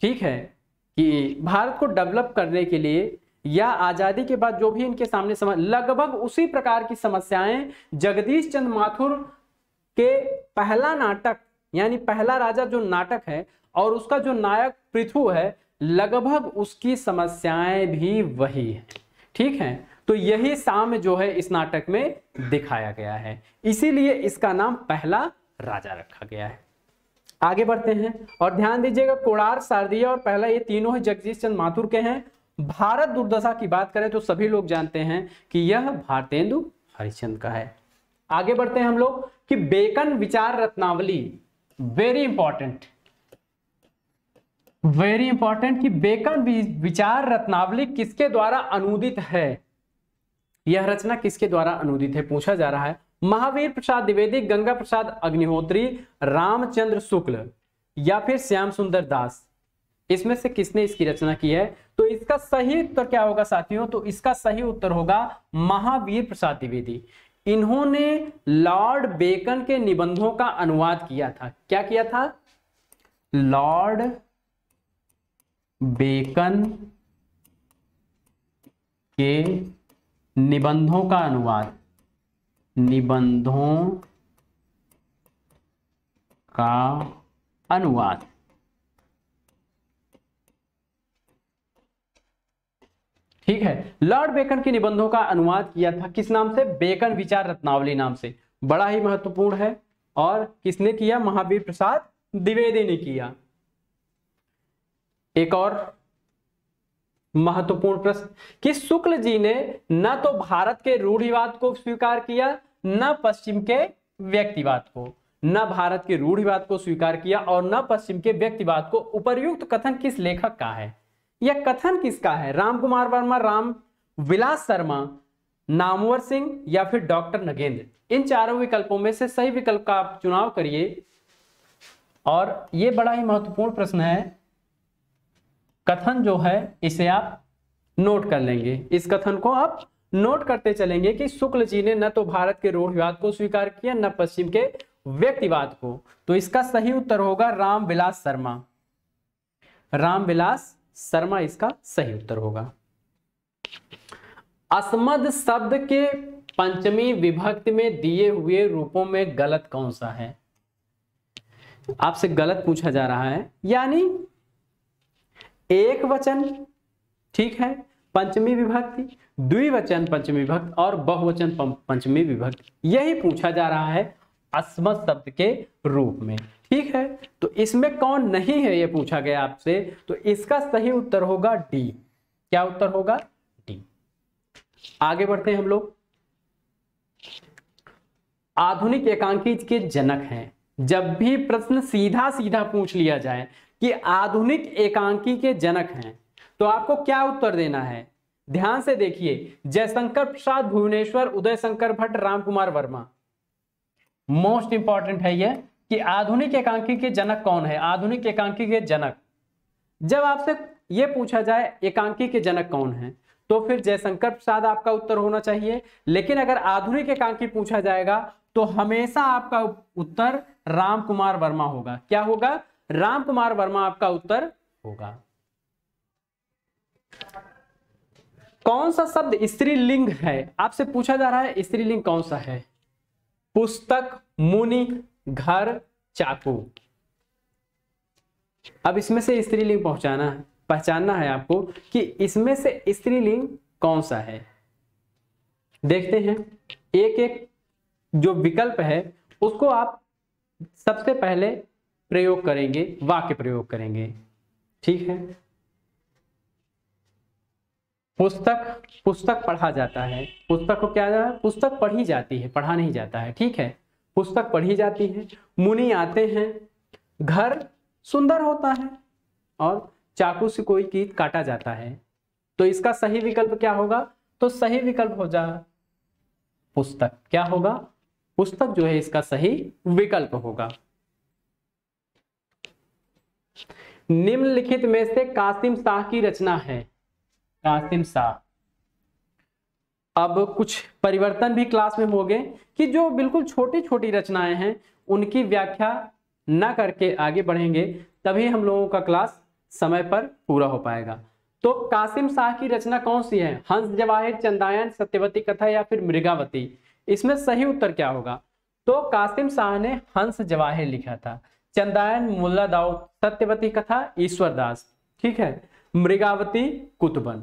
Speaker 1: ठीक है, कि भारत को डेवलप करने के लिए या आजादी के बाद जो भी इनके सामने लगभग उसी प्रकार की समस्याएं जगदीश चंद्र माथुर के पहला नाटक यानी पहला राजा जो नाटक है और उसका जो नायक पृथु है, लगभग उसकी समस्याएं भी वही है। ठीक है, तो यही साम्य जो है इस नाटक में दिखाया गया है, इसीलिए इसका नाम पहला राजा रखा गया है। आगे बढ़ते हैं और ध्यान दीजिएगा कोणार्क, शारदीय और पहला ये तीनों ही जगदीश चंद्र माथुर के हैं। भारत दुर्दशा की बात करें तो सभी लोग जानते हैं कि यह भारतेंदु हरिश्चंद्र का है। आगे बढ़ते हैं हम लोग कि बेकन विचार रत्नावली, वेरी इंपॉर्टेंट कि बेकन विचार रत्नावली किसके द्वारा अनुदित है? यह रचना किसके द्वारा अनुदित है पूछा जा रहा है। महावीर प्रसाद द्विवेदी, गंगा प्रसाद अग्निहोत्री, रामचंद्र शुक्ल या फिर श्याम सुंदर दास, इसमें से किसने इसकी रचना की है? तो इसका सही उत्तर क्या होगा साथियों? तो इसका सही उत्तर होगा महावीर प्रसाद द्विवेदी। इन्होंने लॉर्ड बेकन के निबंधों का अनुवाद किया था। क्या किया था? लॉर्ड बेकन के निबंधों का अनुवाद, निबंधों का अनुवाद। ठीक है, लॉर्ड बेकन के निबंधों का अनुवाद किया था किस नाम से? बेकन विचार रत्नावली नाम से। बड़ा ही महत्वपूर्ण है। और किसने किया? महावीर प्रसाद द्विवेदी ने किया। एक और महत्वपूर्ण प्रश्न कि शुक्ल जी ने न तो भारत के रूढ़िवाद को स्वीकार किया न पश्चिम के व्यक्तिवाद को, न भारत के रूढ़िवाद को स्वीकार किया और न पश्चिम के व्यक्तिवाद को। उपर्युक्त कथन किस लेखक का है? यह कथन किसका है? राम कुमार वर्मा, राम विलास शर्मा, नामवर सिंह या फिर डॉक्टर नगेंद्र। इन चारों विकल्पों में से सही विकल्प का आप चुनाव करिए। और यह बड़ा ही महत्वपूर्ण प्रश्न है। कथन जो है इसे आप नोट कर लेंगे, इस कथन को आप नोट करते चलेंगे कि शुक्ल जी ने न तो भारत के रूढ़िवाद को स्वीकार किया न पश्चिम के व्यक्तिवाद को। तो इसका सही उत्तर होगा रामविलास शर्मा। रामविलास शर्मा इसका सही उत्तर होगा। अस्मद शब्द के पंचमी विभक्ति में दिए हुए रूपों में गलत कौन सा है? आपसे गलत पूछा जा रहा है, यानी एक वचन, ठीक है, पंचमी विभक्ति, द्विवचन पंचमी विभक्ति और बहुवचन पंचमी विभक्ति, यही पूछा जा रहा है अस्मद शब्द के रूप में। ठीक है, तो इसमें कौन नहीं है ये पूछा गया आपसे, तो इसका सही उत्तर होगा डी। क्या उत्तर होगा? डी। आगे बढ़ते हैं हम लोग। आधुनिक एकांकी के जनक हैं। जब भी प्रश्न सीधा सीधा पूछ लिया जाए कि आधुनिक एकांकी के जनक हैं तो आपको क्या उत्तर देना है? ध्यान से देखिए, जयशंकर प्रसाद, भुवनेश्वर, उदय शंकर भट्ट, राम कुमार वर्मा। मोस्ट इंपॉर्टेंट है यह कि आधुनिक एकांकी के जनक कौन है? आधुनिक एकांकी के जनक, जब आपसे यह पूछा जाए एकांकी के जनक कौन है तो फिर जयशंकर प्रसाद आपका उत्तर होना चाहिए। लेकिन अगर आधुनिक एकांकी पूछा जाएगा तो हमेशा आपका उत्तर राम कुमार वर्मा होगा। क्या होगा? राम कुमार वर्मा आपका उत्तर होगा। कौन सा शब्द स्त्रीलिंग है? आपसे पूछा जा रहा है स्त्रीलिंग कौन सा है? पुस्तक, मुनि, घर, चाकू। अब इसमें से स्त्रीलिंग पहचानना है आपको कि इसमें से स्त्रीलिंग कौन सा है। देखते हैं, एक एक जो विकल्प है उसको आप सबसे पहले प्रयोग करेंगे, वाक्य प्रयोग करेंगे। ठीक है, पुस्तक, पुस्तक पढ़ा जाता है। पुस्तक को क्या है, पुस्तक पढ़ी जाती है, पढ़ा नहीं जाता है। ठीक है, पुस्तक पढ़ी जाती है। मुनि आते हैं, घर सुंदर होता है, और चाकू से कोई कीट काटा जाता है। तो इसका सही विकल्प क्या होगा, तो सही विकल्प हो जा पुस्तक। क्या होगा, पुस्तक जो है इसका सही विकल्प होगा। निम्नलिखित में से कासिम शाह की रचना है। कासिम शाह, अब कुछ परिवर्तन भी क्लास में हो गए कि जो बिल्कुल छोटी छोटी रचनाएं हैं उनकी व्याख्या ना करके आगे बढ़ेंगे, तभी हम लोगों का क्लास समय पर पूरा हो पाएगा। तो कासिम शाह की रचना कौन सी है, हंस जवाहिर, चंदायन, सत्यवती कथा या फिर मृगावती। इसमें सही उत्तर क्या होगा, तो कासिम शाह ने हंस जवाहिर लिखा था, चंदायन मुल्ला दाऊद, सत्यवती कथा ईश्वर दास, ठीक है, मृगावती कुतुबन।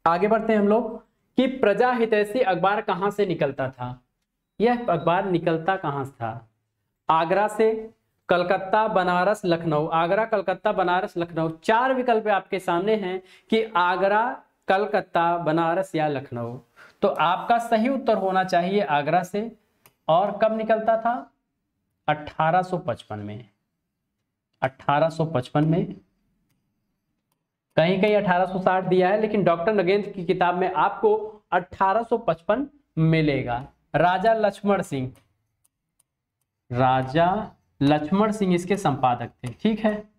Speaker 1: आगे बढ़ते हैं हम लोग कि प्रजा हितैषी अखबार कहां से निकलता था। यह अखबार निकलता कहां से था, आगरा से, कलकत्ता, बनारस, लखनऊ। आगरा, कलकत्ता, बनारस, लखनऊ, चार विकल्प आपके सामने हैं कि आगरा, कलकत्ता, बनारस या लखनऊ। तो आपका सही उत्तर होना चाहिए आगरा से। और कब निकलता था, 1855 में। 1855 में, कहीं कहीं 1860 दिया है, लेकिन डॉक्टर नगेंद्र की किताब में आपको 1855 मिलेगा। राजा लक्ष्मण सिंह, राजा लक्ष्मण सिंह इसके संपादक थे। ठीक है,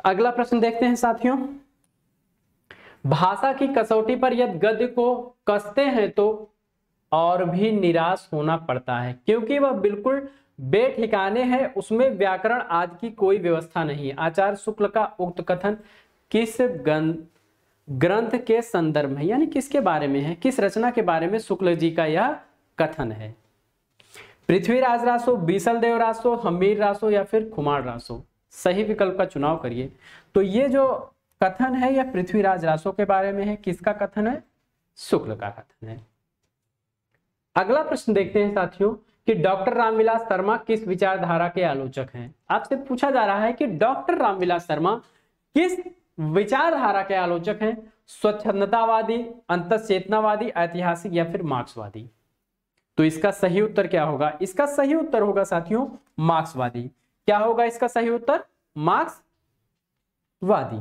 Speaker 1: अगला प्रश्न देखते हैं साथियों। भाषा की कसौटी पर यदि गद्य को कसते हैं तो और भी निराश होना पड़ता है, क्योंकि वह बिल्कुल बेठिकाने है, उसमें व्याकरण आदि की कोई व्यवस्था नहीं है। आचार्य शुक्ल का उक्त कथन किस ग्रंथ के संदर्भ में, यानी किसके बारे में है, किस रचना के बारे में शुक्ल जी का यह कथन है। पृथ्वीराज रासो, बीसल देव रासो, हमीर रासो या फिर खुमार रासो। सही विकल्प का चुनाव करिए। तो ये जो कथन है यह पृथ्वीराज रासो के बारे में है। किसका कथन है, शुक्ल का कथन है। अगला प्रश्न देखते हैं साथियों कि डॉक्टर रामविलास शर्मा किस विचारधारा के आलोचक हैं। आपसे पूछा जा रहा है कि डॉक्टर रामविलास शर्मा किस विचारधारा के आलोचक हैं, स्वच्छंदतावादी, अंतःचेतनावादी, ऐतिहासिक या फिर मार्क्सवादी। तो इसका सही उत्तर क्या होगा, इसका सही उत्तर होगा साथियों मार्क्सवादी। क्या होगा इसका सही उत्तर, मार्क्सवादी।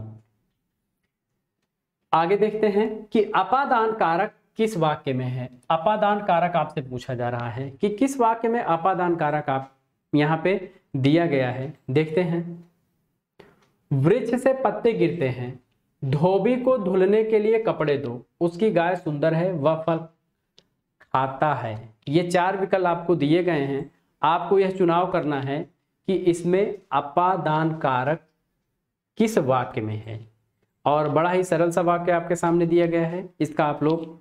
Speaker 1: आगे देखते हैं कि अपादान कारक किस वाक्य में है। अपादान कारक आपसे पूछा जा रहा है कि किस वाक्य में अपादान कारक आप यहां पे दिया गया है। देखते हैं, वृक्ष से पत्ते गिरते हैं, धोबी को धुलने के लिए कपड़े दो, उसकी गाय सुंदर है, वह फल खाता है। ये चार विकल्प आपको दिए गए हैं। आपको यह चुनाव करना है कि इसमें अपादान कारक किस वाक्य में है, और बड़ा ही सरल सा वाक्य आपके सामने दिया गया है, इसका आप लोग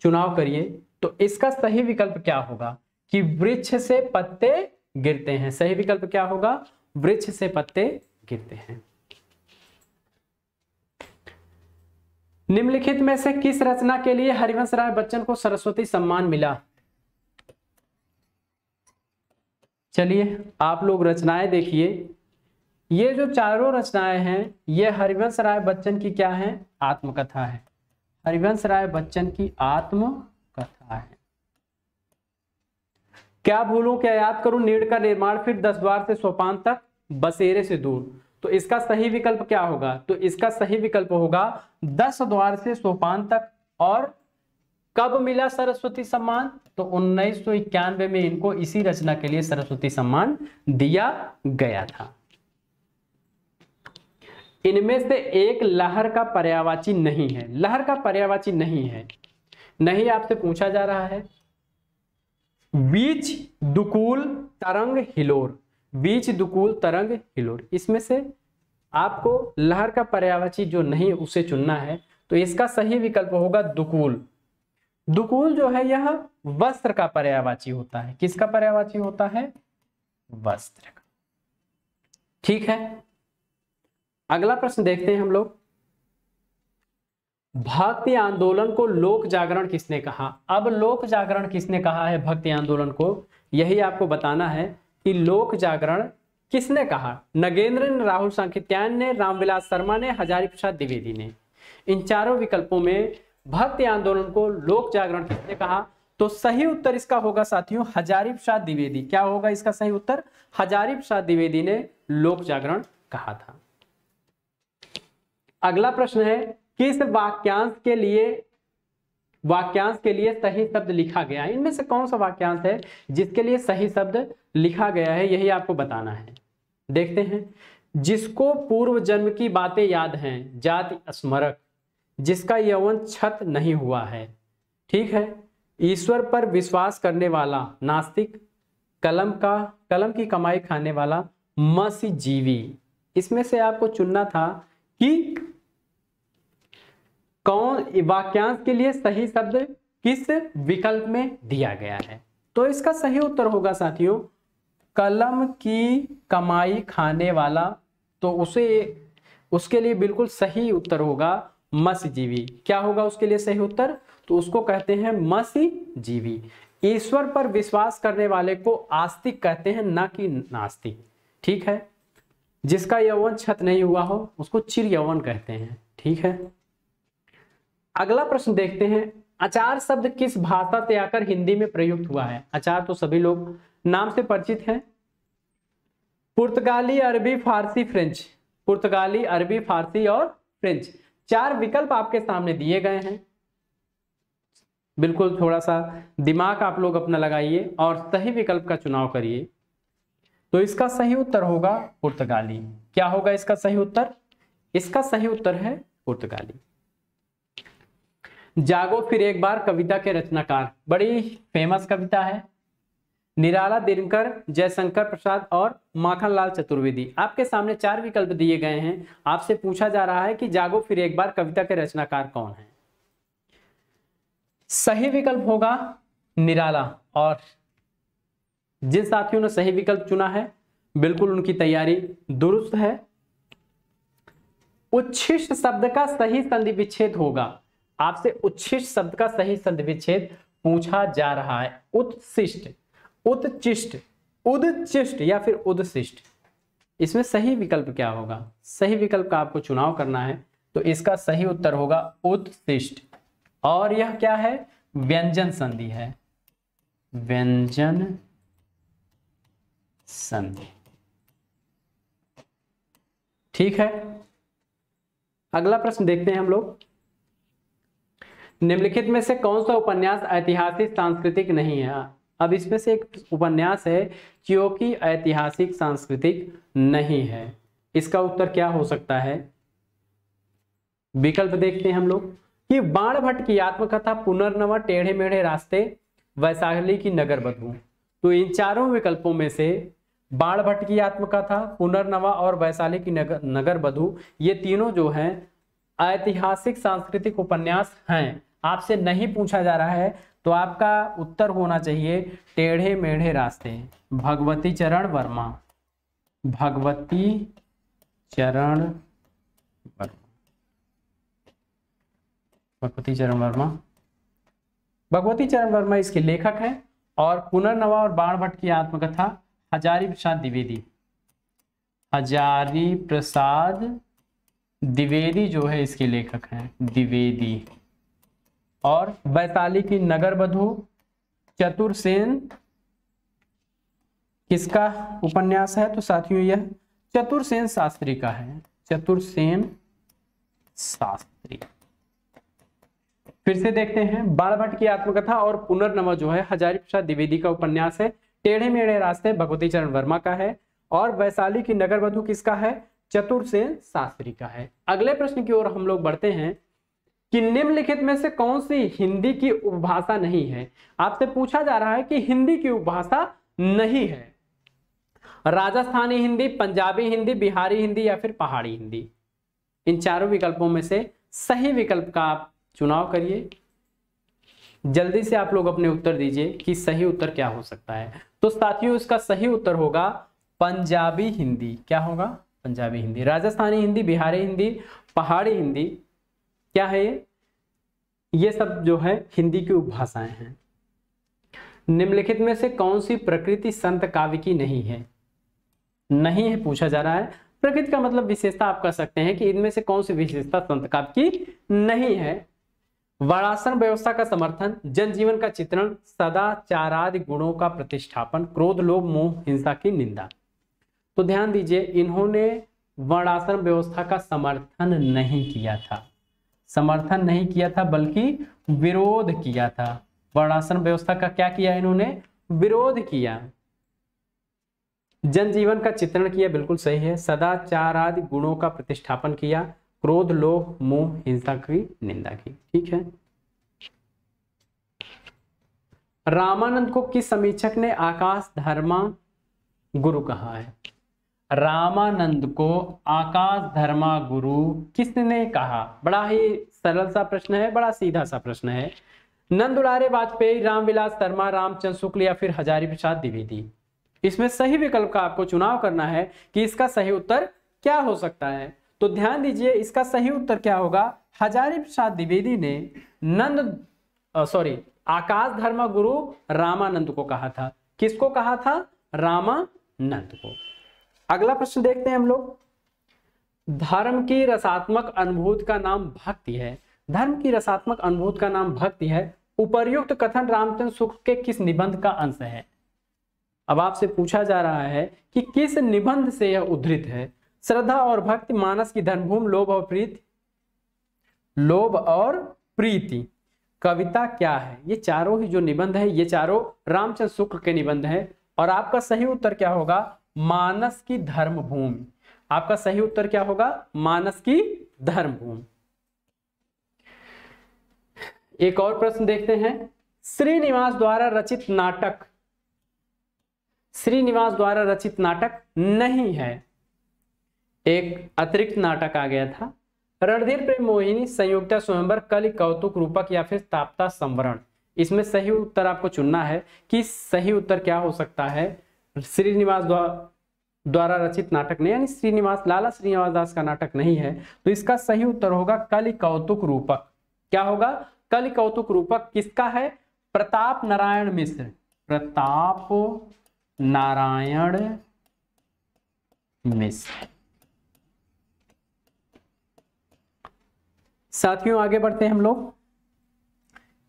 Speaker 1: चुनाव करिए। तो इसका सही विकल्प क्या होगा कि वृक्ष से पत्ते गिरते हैं। सही विकल्प क्या होगा, वृक्ष से पत्ते गिरते हैं। निम्नलिखित में से किस रचना के लिए हरिवंश राय बच्चन को सरस्वती सम्मान मिला। चलिए आप लोग रचनाएं देखिए। ये जो चारों रचनाएं हैं ये हरिवंश राय बच्चन की क्या है, आत्मकथा है। हरिवंश राय बच्चन की आत्मकथा है। क्या भूलूं क्या याद करूं, नीड़ का निर्माण, फिर 10 द्वार से सोपान तक, बसेरे से दूर। तो इसका सही विकल्प क्या होगा, तो इसका सही विकल्प होगा 10 द्वार से सोपान तक। और कब मिला सरस्वती सम्मान, तो 1991 में इनको इसी रचना के लिए सरस्वती सम्मान दिया गया था। इनमें से एक लहर का पर्यायवाची नहीं है। लहर का पर्यायवाची नहीं है, नहीं आपसे पूछा जा रहा है। बीच, दुकूल, तरंग, हिलोर। बीच, दुकूल, तरंग, हिलोर, इसमें से आपको लहर का पर्यायवाची जो नहीं उसे चुनना है। तो इसका सही विकल्प होगा दुकूल। दुकूल जो है यह वस्त्र का पर्यायवाची होता है। किसका पर्यायवाची होता है? वस्त्र का। ठीक है, अगला प्रश्न देखते हैं हम लोग। भक्ति आंदोलन को लोक जागरण किसने कहा? अब लोक जागरण किसने कहा है भक्ति आंदोलन को, यही आपको बताना है कि लोक जागरण किसने कहा। नगेंद्र ने, राहुल सांकृत्यायन ने, रामविलास शर्मा ने, हजारी प्रसाद द्विवेदी ने। इन चारों विकल्पों में भक्ति आंदोलन को लोक जागरण किसने कहा? तो सही उत्तर इसका होगा साथियों हजारी प्रसाद द्विवेदी। क्या होगा इसका सही उत्तर? हजारी प्रसाद द्विवेदी ने लोक जागरण कहा था। अगला प्रश्न है, किस वाक्यांश के लिए सही शब्द लिखा गया है? इनमें से कौन सा वाक्यांश है जिसके लिए सही शब्द लिखा गया है, यही आपको बताना है। देखते हैं। जिसको पूर्व जन्म की बातें याद हैं, जाति स्मरक, जिसका यौवन छत नहीं हुआ है। ठीक है। ईश्वर पर विश्वास करने वाला नास्तिक, कलम की कमाई खाने वाला मसीजीवी। इसमें से आपको चुनना था कि कौन वाक्यांश के लिए सही शब्द किस विकल्प में दिया गया है। तो इसका सही उत्तर होगा साथियों कलम की कमाई खाने वाला। तो उसके लिए बिल्कुल सही उत्तर होगा मसीजीवी। क्या होगा उसके लिए सही उत्तर? तो उसको कहते हैं मसीजीवी। ईश्वर पर विश्वास करने वाले को आस्तिक कहते हैं, ना कि नास्तिक। ठीक है। जिसका यौवन छत नहीं हुआ हो उसको चिर यौवन कहते हैं। ठीक है। अगला प्रश्न देखते हैं। अचार शब्द किस भाषा से आकर हिंदी में प्रयुक्त हुआ है? अचार तो सभी लोग नाम से परिचित हैं। पुर्तगाली, अरबी, फारसी, फ्रेंच। पुर्तगाली, अरबी, फारसी और फ्रेंच। 4 विकल्प आपके सामने दिए गए हैं। बिल्कुल थोड़ा सा दिमाग आप लोग अपना लगाइए और सही विकल्प का चुनाव करिए। तो इसका सही उत्तर होगा पुर्तगाली। क्या होगा इसका सही उत्तर? इसका सही उत्तर है पुर्तगाली। जागो फिर एक बार कविता के रचनाकार, बड़ी फेमस कविता है। निराला, दिनकर, जयशंकर प्रसाद और माखनलाल चतुर्वेदी। आपके सामने 4 विकल्प दिए गए हैं। आपसे पूछा जा रहा है कि जागो फिर एक बार कविता के रचनाकार कौन है। सही विकल्प होगा निराला। और जिन साथियों ने सही विकल्प चुना है बिल्कुल उनकी तैयारी दुरुस्त है। उच्छिष्ट शब्द का सही संधि विच्छेद होगा। आपसे उच्छिष्ट शब्द का सही संधि विच्छेद पूछा जा रहा है। उत्शिष्ट, उत्चिष्ट, उदचिष्ट या फिर उदशिष्ट। इसमें सही विकल्प क्या होगा? सही विकल्प का आपको चुनाव करना है। तो इसका सही उत्तर होगा उत्शिष्ट। और यह क्या है? व्यंजन संधि है। व्यंजन संधि। ठीक है। अगला प्रश्न देखते हैं हम लोग। निम्नलिखित में से कौन सा उपन्यास ऐतिहासिक सांस्कृतिक नहीं है? अब इसमें से एक उपन्यास है जो कि ऐतिहासिक सांस्कृतिक नहीं है। इसका उत्तर क्या हो सकता है? विकल्प देखते हैं हम लोग कि बाणभट्ट की आत्मकथा, पुनर्नवा, टेढ़े मेढ़े रास्ते, वैशाली की नगर बधू। तो इन चारों विकल्पों में से बाणभट्ट की आत्मकथा, पुनर्नवा और वैशाली की नगर बधू, ये तीनों जो हैं ऐतिहासिक सांस्कृतिक उपन्यास हैं। आपसे नहीं पूछा जा रहा है तो आपका उत्तर होना चाहिए टेढ़े मेढ़े रास्ते। भगवती चरण वर्मा। भगवती चरण वर्मा। भगवती चरण वर्मा। भगवती चरण वर्मा इसके लेखक हैं। और पुनर्नवा और बाणभट्ट की आत्मकथा हजारी प्रसाद द्विवेदी। हजारी प्रसाद द्विवेदी जो है इसके लेखक हैं, द्विवेदी। और वैशाली की नगर बधू चतुरसेन किसका उपन्यास है? तो साथियों यह चतुरसेन शास्त्री का है। चतुरसेन शास्त्री। फिर से देखते हैं। बाणभट्ट की आत्मकथा और पुनर्नवा जो है हजारी प्रसाद द्विवेदी का उपन्यास है। टेढ़े मेढ़े रास्ते भगवती चरण वर्मा का है। और वैशाली की नगर बधू किसका है? चतुरसेन शास्त्री का है। अगले प्रश्न की ओर हम लोग बढ़ते हैं कि निम्नलिखित में से कौन सी हिंदी की उपभाषा नहीं है? आपसे पूछा जा रहा है कि हिंदी की उपभाषा नहीं है। राजस्थानी हिंदी, पंजाबी हिंदी, बिहारी हिंदी या फिर पहाड़ी हिंदी। इन चारों विकल्पों में से सही विकल्प का आप चुनाव करिए। जल्दी से आप लोग अपने उत्तर दीजिए कि सही उत्तर क्या हो सकता है। तो साथियों इसका सही उत्तर होगा पंजाबी हिंदी। क्या होगा? पंजाबी हिंदी। राजस्थानी हिंदी, बिहारी हिंदी, पहाड़ी हिंदी, क्या है ये सब जो है हिंदी की उपभाषाएं हैं। निम्नलिखित में से कौन सी प्रकृति संत काव्य की नहीं है? नहीं है पूछा जा रहा है। प्रकृति का मतलब विशेषता आप कह सकते हैं कि इनमें से कौन सी विशेषता संत काव्य की नहीं है? वर्णाश्रम व्यवस्था का समर्थन, जनजीवन का चित्रण, सदाचारादि गुणों का प्रतिष्ठापन, क्रोध लोभ मोह हिंसा की निंदा। तो ध्यान दीजिए, इन्होंने वर्णाश्रम व्यवस्था का समर्थन नहीं किया था। समर्थन नहीं किया था बल्कि विरोध किया था। वर्णाश्रम व्यवस्था का क्या किया इन्होंने? विरोध किया। जनजीवन का चित्रण किया, बिल्कुल सही है। सदाचारादि गुणों का प्रतिष्ठापन किया, क्रोध लोभ मोह हिंसा की निंदा की। ठीक है। रामानंद को किस समीक्षक ने आकाश धर्मा गुरु कहा है? रामानंद को आकाश धर्मा गुरु किसने कहा? बड़ा ही सरल सा प्रश्न है, बड़ा सीधा सा प्रश्न है। नंद दुलारे वाजपेयी, रामविलास शर्मा, रामचंद्र शुक्ल या फिर हजारी प्रसाद द्विवेदी? इसमें सही विकल्प का आपको चुनाव करना है कि इसका सही उत्तर क्या हो सकता है। तो ध्यान दीजिए, इसका सही उत्तर क्या होगा? हजारी प्रसाद द्विवेदी ने आकाश धर्मा गुरु रामानंद को कहा था। किसको कहा था? रामानंद को। अगला प्रश्न देखते हैं हम लोग। धर्म की रसात्मक अनुभूति का नाम भक्ति है। धर्म की रसात्मक अनुभूति का नाम भक्ति है। उपर्युक्त कथन रामचंद्र शुक्ल के किस निबंध का अंश है? अब आपसे पूछा जा रहा है कि किस निबंध से यह उद्धृत है? श्रद्धा और भक्ति, मानस की धर्मभूमि, लोभ और प्रीति। लोभ और प्रीति कविता क्या है? ये चारों ही जो निबंध है ये चारों रामचंद्र शुक्ल के निबंध है। और आपका सही उत्तर क्या होगा? मानस की धर्मभूमि। आपका सही उत्तर क्या होगा? मानस की धर्मभूमि। एक और प्रश्न देखते हैं। श्रीनिवास द्वारा रचित नाटक, श्रीनिवास द्वारा रचित नाटक नहीं है। एक अतिरिक्त नाटक आ गया था। रणधीर प्रेम मोहिनी, संयुक्ता स्वयंवर, कलि कौतुक रूपक या फिर ताप्ता संवरण। इसमें सही उत्तर आपको चुनना है कि सही उत्तर क्या हो सकता है। श्रीनिवास द्वारा रचित नाटक नहीं, यानी श्रीनिवास लाला श्रीनिवास दास का नाटक नहीं है। तो इसका सही उत्तर होगा कलि कौतुक रूपक। क्या होगा? कलि कौतुक रूपक किसका है? प्रताप नारायण मिश्र। प्रताप नारायण मिश्र। साथियों आगे बढ़ते हैं हम लोग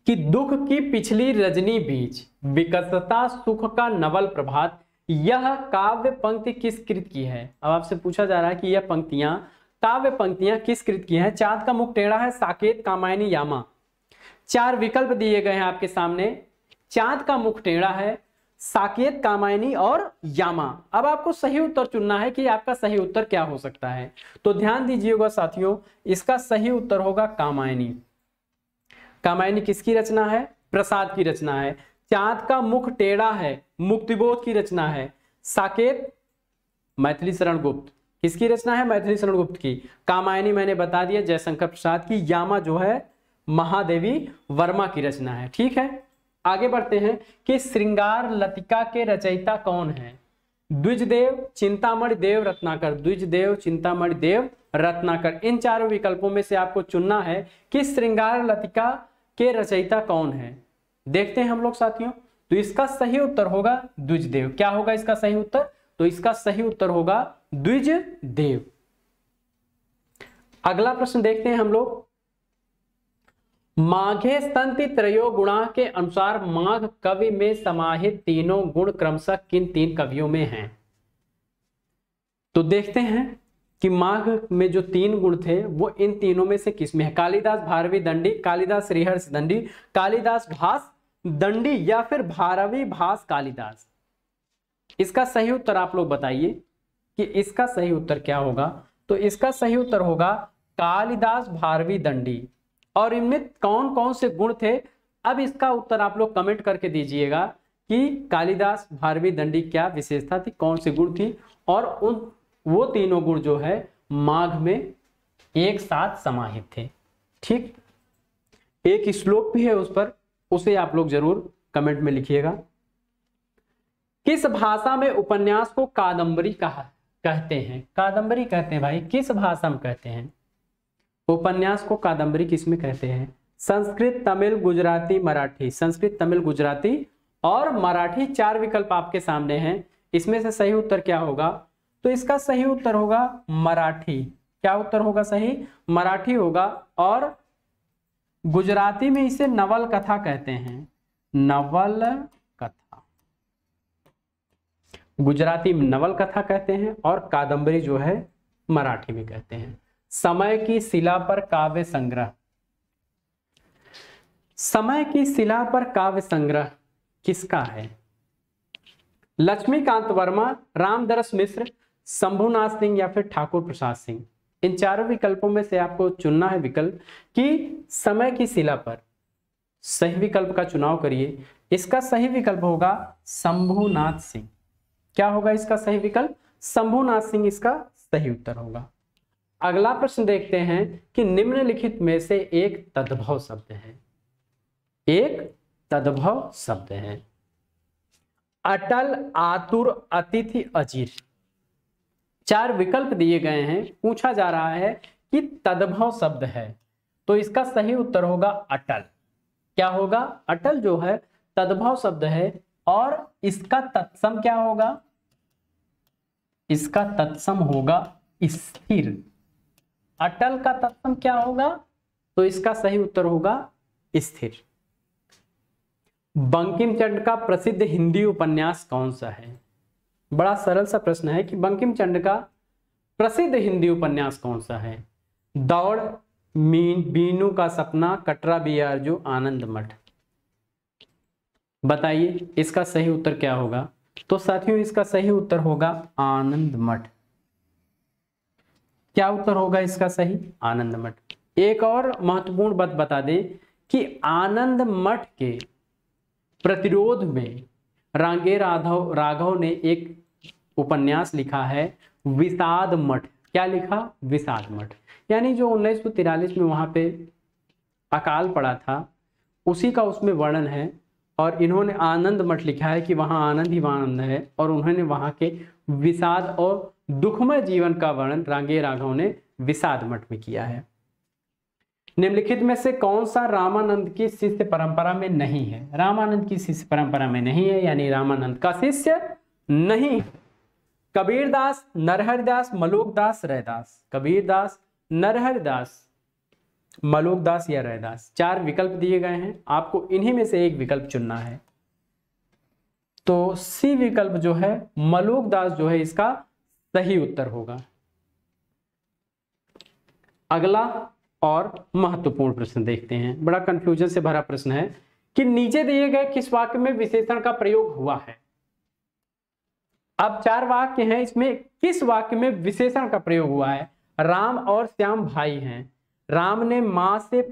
Speaker 1: कि दुख की पिछली रजनी बीच विकसता सुख का नवल प्रभात, यह काव्य पंक्ति किस कृत की है? अब आपसे पूछा जा रहा है कि यह पंक्तियां, काव्य पंक्तियां किस कृत की हैं? चांद का मुख टेढ़ा है, साकेत, कामायनी, यामा। चार विकल्प दिए गए हैं आपके सामने। चांद का मुख टेढ़ा है, साकेत, कामायनी और यामा। अब आपको सही उत्तर चुनना है कि आपका सही उत्तर क्या हो सकता है। तो ध्यान दीजिएगा साथियों, इसका सही उत्तर होगा कामायनी। कामायनी किसकी रचना है? प्रसाद की रचना है। चांद का मुख टेढ़ा है, मुक्तिबोध की रचना है। साकेत मैथिली शरण गुप्त, किसकी रचना है? मैथिली शरण गुप्त की। कामायनी मैंने बता दिया जयशंकर प्रसाद की। यामा जो है महादेवी वर्मा की रचना है। ठीक है, आगे बढ़ते हैं कि श्रृंगार लतिका के रचयिता कौन है? द्विजदेव, चिंतामणि देव, रत्नाकर। द्विजदेव, चिंतामणि देव, रत्नाकर। इन चारों विकल्पों में से आपको चुनना है कि श्रृंगार लतिका के रचयिता कौन है। देखते हैं हम लोग साथियों। तो इसका सही उत्तर होगा द्विजदेव। क्या होगा इसका सही उत्तर? तो इसका सही उत्तर होगा द्विजदेव। अगला प्रश्न देखते हैं हम लोग। माघे संति त्रयो गुणा के अनुसार माघ कवि में समाहित तीनों गुण क्रमशः किन तीन कवियों में हैं? तो देखते हैं कि माघ में जो तीन गुण थे वो इन तीनों में से किस में है? कालिदास भारवी दंडी, कालिदास श्रीहर्ष दंडी, कालिदास भास दंडी या फिर भारवी भास कालिदास। इसका सही उत्तर आप लोग बताइए कि इसका सही उत्तर क्या होगा। तो इसका सही उत्तर होगा कालिदास भारवी दंडी। और इनमें कौन कौन से गुण थे? अब इसका उत्तर आप लोग कमेंट करके दीजिएगा कि कालिदास भारवी दंडी क्या विशेषता थी, कौन सी गुण थी। और उन वो तीनों गुण जो है माघ में एक साथ समाहित थे। ठीक, एक श्लोक भी है उस पर, उसे आप लोग जरूर कमेंट में लिखिएगा। किस भाषा में उपन्यास को कादम्बरी कहते हैं? कादम्बरी कहते हैं भाई, किस भाषा में कहते हैं? उपन्यास को कादम्बरी किस में कहते हैं? संस्कृत, तमिल, गुजराती, मराठी। संस्कृत, तमिल, गुजराती और मराठी, 4 विकल्प आपके सामने हैं। इसमें से सही उत्तर क्या होगा? तो इसका सही उत्तर होगा मराठी। क्या उत्तर होगा सही? मराठी होगा। और गुजराती में इसे नवल कथा कहते हैं, नवल कथा। गुजराती में नवल कथा कहते हैं और कादम्बरी जो है मराठी में कहते हैं। समय की शिला पर काव्य संग्रह। समय की शिला पर काव्य संग्रह किसका है? लक्ष्मीकांत वर्मा, रामदरस मिश्र, शंभुनाथ सिंह या फिर ठाकुर प्रसाद सिंह। इन चारों विकल्पों में से आपको चुनना है विकल्प कि समय की शिला पर। सही विकल्प का चुनाव करिए। इसका सही विकल्प होगा शंभुनाथ सिंह। क्या होगा इसका सही विकल्प? शंभुनाथ सिंह इसका सही उत्तर होगा। अगला प्रश्न देखते हैं कि निम्नलिखित में से एक तद्भव शब्द है। एक तद्भव शब्द है। अटल, आतुर, अतिथि, अजीर। 4 विकल्प दिए गए हैं। पूछा जा रहा है कि तद्भव शब्द है, तो इसका सही उत्तर होगा अटल। क्या होगा? अटल जो है तद्भव शब्द है और इसका तत्सम क्या होगा? इसका तत्सम होगा स्थिर। अटल का तत्सम क्या होगा? तो इसका सही उत्तर होगा स्थिर। बंकिम चंद्र का प्रसिद्ध हिंदी उपन्यास कौन सा है? बड़ा सरल सा प्रश्न है कि बंकिम चंद्र का प्रसिद्ध हिंदी उपन्यास कौन सा है? दौड़, बीनू का सपना, कटरा बियारजू, आनंद मठ। बताइए इसका सही उत्तर क्या होगा? तो साथियों इसका सही उत्तर होगा आनंद मठ। क्या उत्तर होगा इसका सही? आनंद मठ। एक और महत्वपूर्ण बात बता दें कि आनंद मठ के प्रतिरोध में रांगे राघव ने एक उपन्यास लिखा है विषाद मठ। क्या लिखा? विषाद मठ। यानी जो 1943 में वहां पे अकाल पड़ा था उसी का उसमें वर्णन है और इन्होंने आनंद मठ लिखा है कि वहां आनंद ही आनंद है और उन्होंने वहां के विषाद और दुखमय जीवन का वर्णन रांगे राघव ने विषाद मठ में किया है। निम्नलिखित में से कौन सा रामानंद की शिष्य परंपरा में नहीं है? रामानंद की शिष्य परंपरा में नहीं है, यानी रामानंद का शिष्य नहीं। कबीरदास, नरहरिदास, मलोकदास, रैदास। कबीरदास, नरहरिदास, मलोकदास या रैदास। 4 विकल्प दिए गए हैं, आपको इन्हीं में से एक विकल्प चुनना है। तो सी विकल्प जो है मलोकदास जो है इसका सही उत्तर होगा। अगला और महत्वपूर्ण प्रश्न देखते हैं। बड़ा कंफ्यूजन से भरा प्रश्न है कि नीचे दिए गए किस वाक्य में विशेषण का प्रयोग हुआ है? अब 4 वाक्य हैं, इसमें किस वाक्य में विशेषण का प्रयोग हुआ है? राम और श्याम भाई हैं। राम ने मां से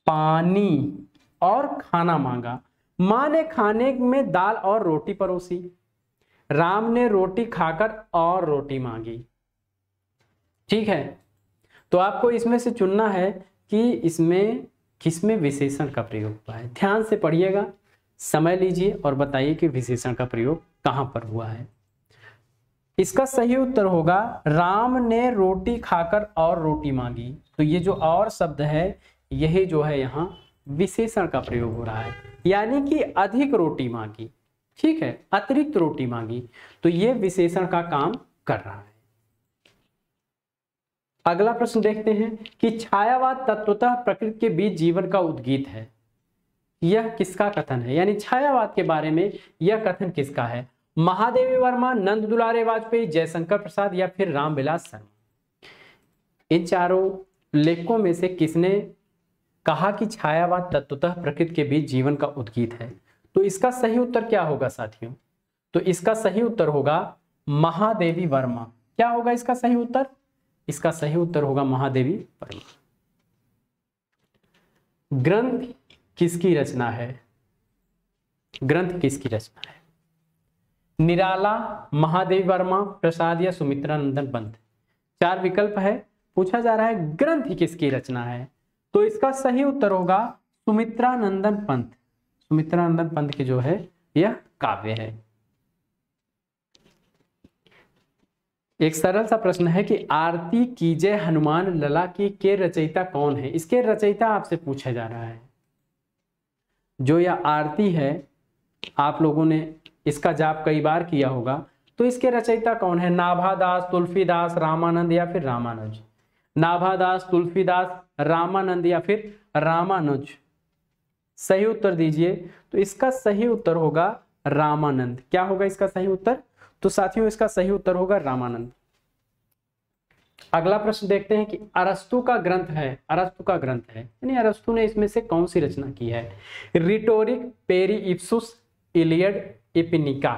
Speaker 1: पानी और खाना मांगा। मां ने खाने में दाल और रोटी परोसी। राम ने रोटी खाकर और रोटी मांगी। ठीक है, तो आपको इसमें से चुनना है कि इसमें किसमें विशेषण का प्रयोग हुआ है। ध्यान से पढ़िएगा, समय लीजिए और बताइए कि विशेषण का प्रयोग कहां पर हुआ है। इसका सही उत्तर होगा राम ने रोटी खाकर और रोटी मांगी। तो ये जो और शब्द है यही जो है यहाँ विशेषण का प्रयोग हो रहा है, यानी कि अधिक रोटी मांगी। ठीक है, अतिरिक्त रोटी मांगी, तो ये विशेषण का काम कर रहा है। अगला प्रश्न देखते हैं कि छायावाद तत्वतः प्रकृति के बीच जीवन का उद्गीत है। यह किसका कथन है? यानी छायावाद के बारे में यह कथन किसका है? महादेवी वर्मा, नंद दुलारे वाजपेयी, जयशंकर प्रसाद या फिर रामविलास शर्मा। इन चारों लेखकों में से किसने कहा कि छायावाद तत्वतः प्रकृति के बीच जीवन का उद्गीत है? तो इसका सही उत्तर क्या होगा साथियों? तो इसका सही उत्तर होगा महादेवी वर्मा। क्या होगा इसका सही उत्तर? इसका सही उत्तर होगा महादेवी वर्मा। ग्रंथ किसकी रचना है? ग्रंथ किसकी रचना है? निराला, महादेवी वर्मा, प्रसाद या सुमित्रा नंदन पंत। 4 विकल्प है, पूछा जा रहा है ग्रंथ किसकी रचना है? तो इसका सही उत्तर होगा सुमित्रानंदन पंत। सुमित्रानंदन पंत की जो है यह काव्य है। एक सरल सा प्रश्न है कि आरती कीजय हनुमान लला की के रचयिता कौन है। इसके रचयिता आपसे पूछा जा रहा है। जो यह आरती है, आप लोगों ने इसका जाप कई बार किया होगा, तो इसके रचयिता कौन है? नाभादास, तुलसीदास, रामानंद या फिर रामानुज। नाभादास, तुलसीदास, रामानंद या फिर रामानुज। सही उत्तर दीजिए। तो इसका सही उत्तर होगा रामानंद। क्या होगा इसका सही उत्तर? तो साथियों इसका सही उत्तर होगा रामानंद। अगला प्रश्न देखते हैं कि अरस्तु का ग्रंथ है, अरस्तु का ग्रंथ है यानी अरस्तु ने इसमें से कौन सी रचना की है? रिटोरिक, पेरिइप्सुस, इलियड, एपिनिका।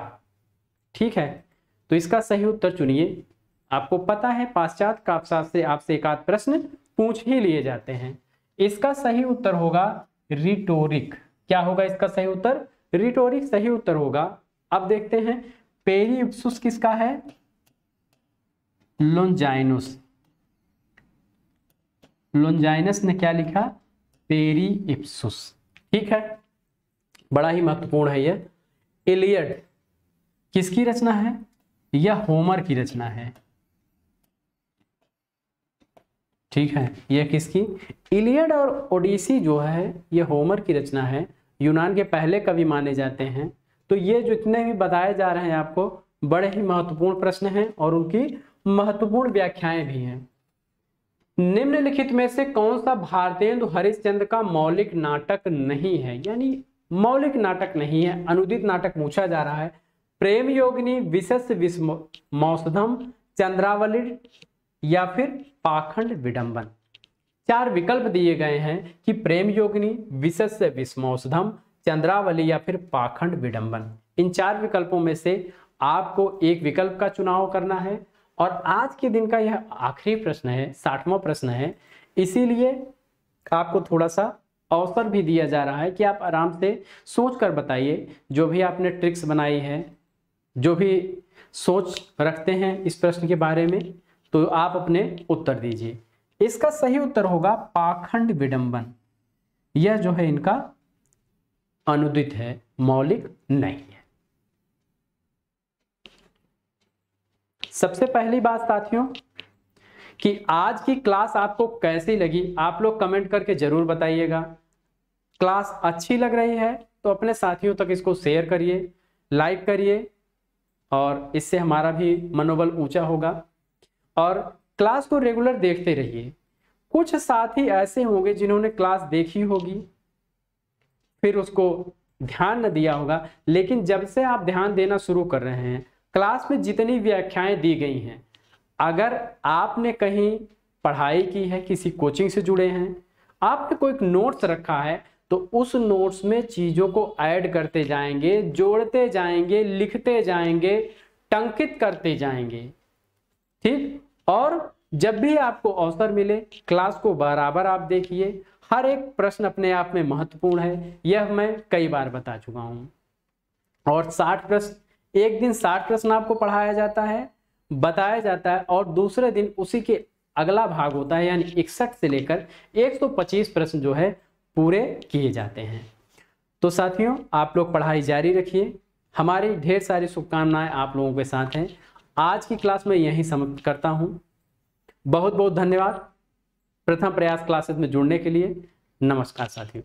Speaker 1: ठीक है, तो इसका सही उत्तर चुनिए। आपको पता है पाश्चात्य काव्यशास्त्र से आपसे एक आध प्रश्न पूछ ही लिए जाते हैं। इसका सही उत्तर होगा रिटोरिक। क्या होगा इसका सही उत्तर? रिटोरिक सही उत्तर होगा। अब देखते हैं पेरिइप्सुस किसका है? लोंजाइनस। लोंजाइनस ने क्या लिखा? पेरिइप्सुस। ठीक है, बड़ा ही महत्वपूर्ण है यह। इलियड किसकी रचना है? यह होमर की रचना है। ठीक है, यह किसकी? इलियड और ओडिसी जो है यह होमर की रचना है। यूनान के पहले कवि माने जाते हैं। तो ये जितने भी बताए जा रहे हैं आपको बड़े ही महत्वपूर्ण प्रश्न हैं और उनकी महत्वपूर्ण व्याख्याएं भी हैं। निम्नलिखित में से कौन सा भारतेंदु हरिश्चंद्र का मौलिक नाटक नहीं है? यानी मौलिक नाटक नहीं है, अनुदित नाटक पूछा जा रहा है। प्रेम योगिनी, विशेष विस्मौषधम, चंद्रावली या फिर पाखंड विडंबन। चार विकल्प दिए गए हैं कि प्रेम योगिनी, विशेष विस्मौषधम, चंद्रावली या फिर पाखंड विडंबन। इन चार विकल्पों में से आपको एक विकल्प का चुनाव करना है। और आज के दिन का यह आखिरी प्रश्न है, 60वां प्रश्न है, इसीलिए आपको थोड़ा सा अवसर भी दिया जा रहा है कि आप आराम से सोच कर बताइए। जो भी आपने ट्रिक्स बनाई है, जो भी सोच रखते हैं इस प्रश्न के बारे में, तो आप अपने उत्तर दीजिए। इसका सही उत्तर होगा पाखंड विडंबन। यह जो है इनका अनुदित है, मौलिक नहीं है। सबसे पहली बात साथियों कि आज की क्लास आपको कैसी लगी, आप लोग कमेंट करके जरूर बताइएगा। क्लास अच्छी लग रही है तो अपने साथियों तक इसको शेयर करिए, लाइक करिए, और इससे हमारा भी मनोबल ऊंचा होगा। और क्लास को रेगुलर देखते रहिए। कुछ साथी ऐसे होंगे जिन्होंने क्लास देखी होगी फिर उसको ध्यान न दिया होगा, लेकिन जब से आप ध्यान देना शुरू कर रहे हैं, क्लास में जितनी व्याख्याएं दी गई हैं, अगर आपने कहीं पढ़ाई की है, किसी कोचिंग से जुड़े हैं, आपने कोई नोट्स रखा है, तो उस नोट्स में चीज़ों को ऐड करते जाएंगे, जोड़ते जाएंगे, लिखते जाएंगे, टंकित करते जाएंगे। ठीक, और जब भी आपको अवसर मिले क्लास को बराबर आप देखिए। हर एक प्रश्न अपने आप में महत्वपूर्ण है, यह मैं कई बार बता चुका हूं। और 60 प्रश्न, एक दिन 60 प्रश्न आपको पढ़ाया जाता है, बताया जाता है, और दूसरे दिन उसी के अगला भाग होता है, यानी 61 से लेकर 125 प्रश्न जो है पूरे किए जाते हैं। तो साथियों आप लोग पढ़ाई जारी रखिए। हमारी ढेर सारी शुभकामनाएं आप लोगों के साथ हैं। आज की क्लास में यहीं समाप्त करता हूं। बहुत बहुत धन्यवाद प्रथम प्रयास क्लासेस में जुड़ने के लिए। नमस्कार साथियों।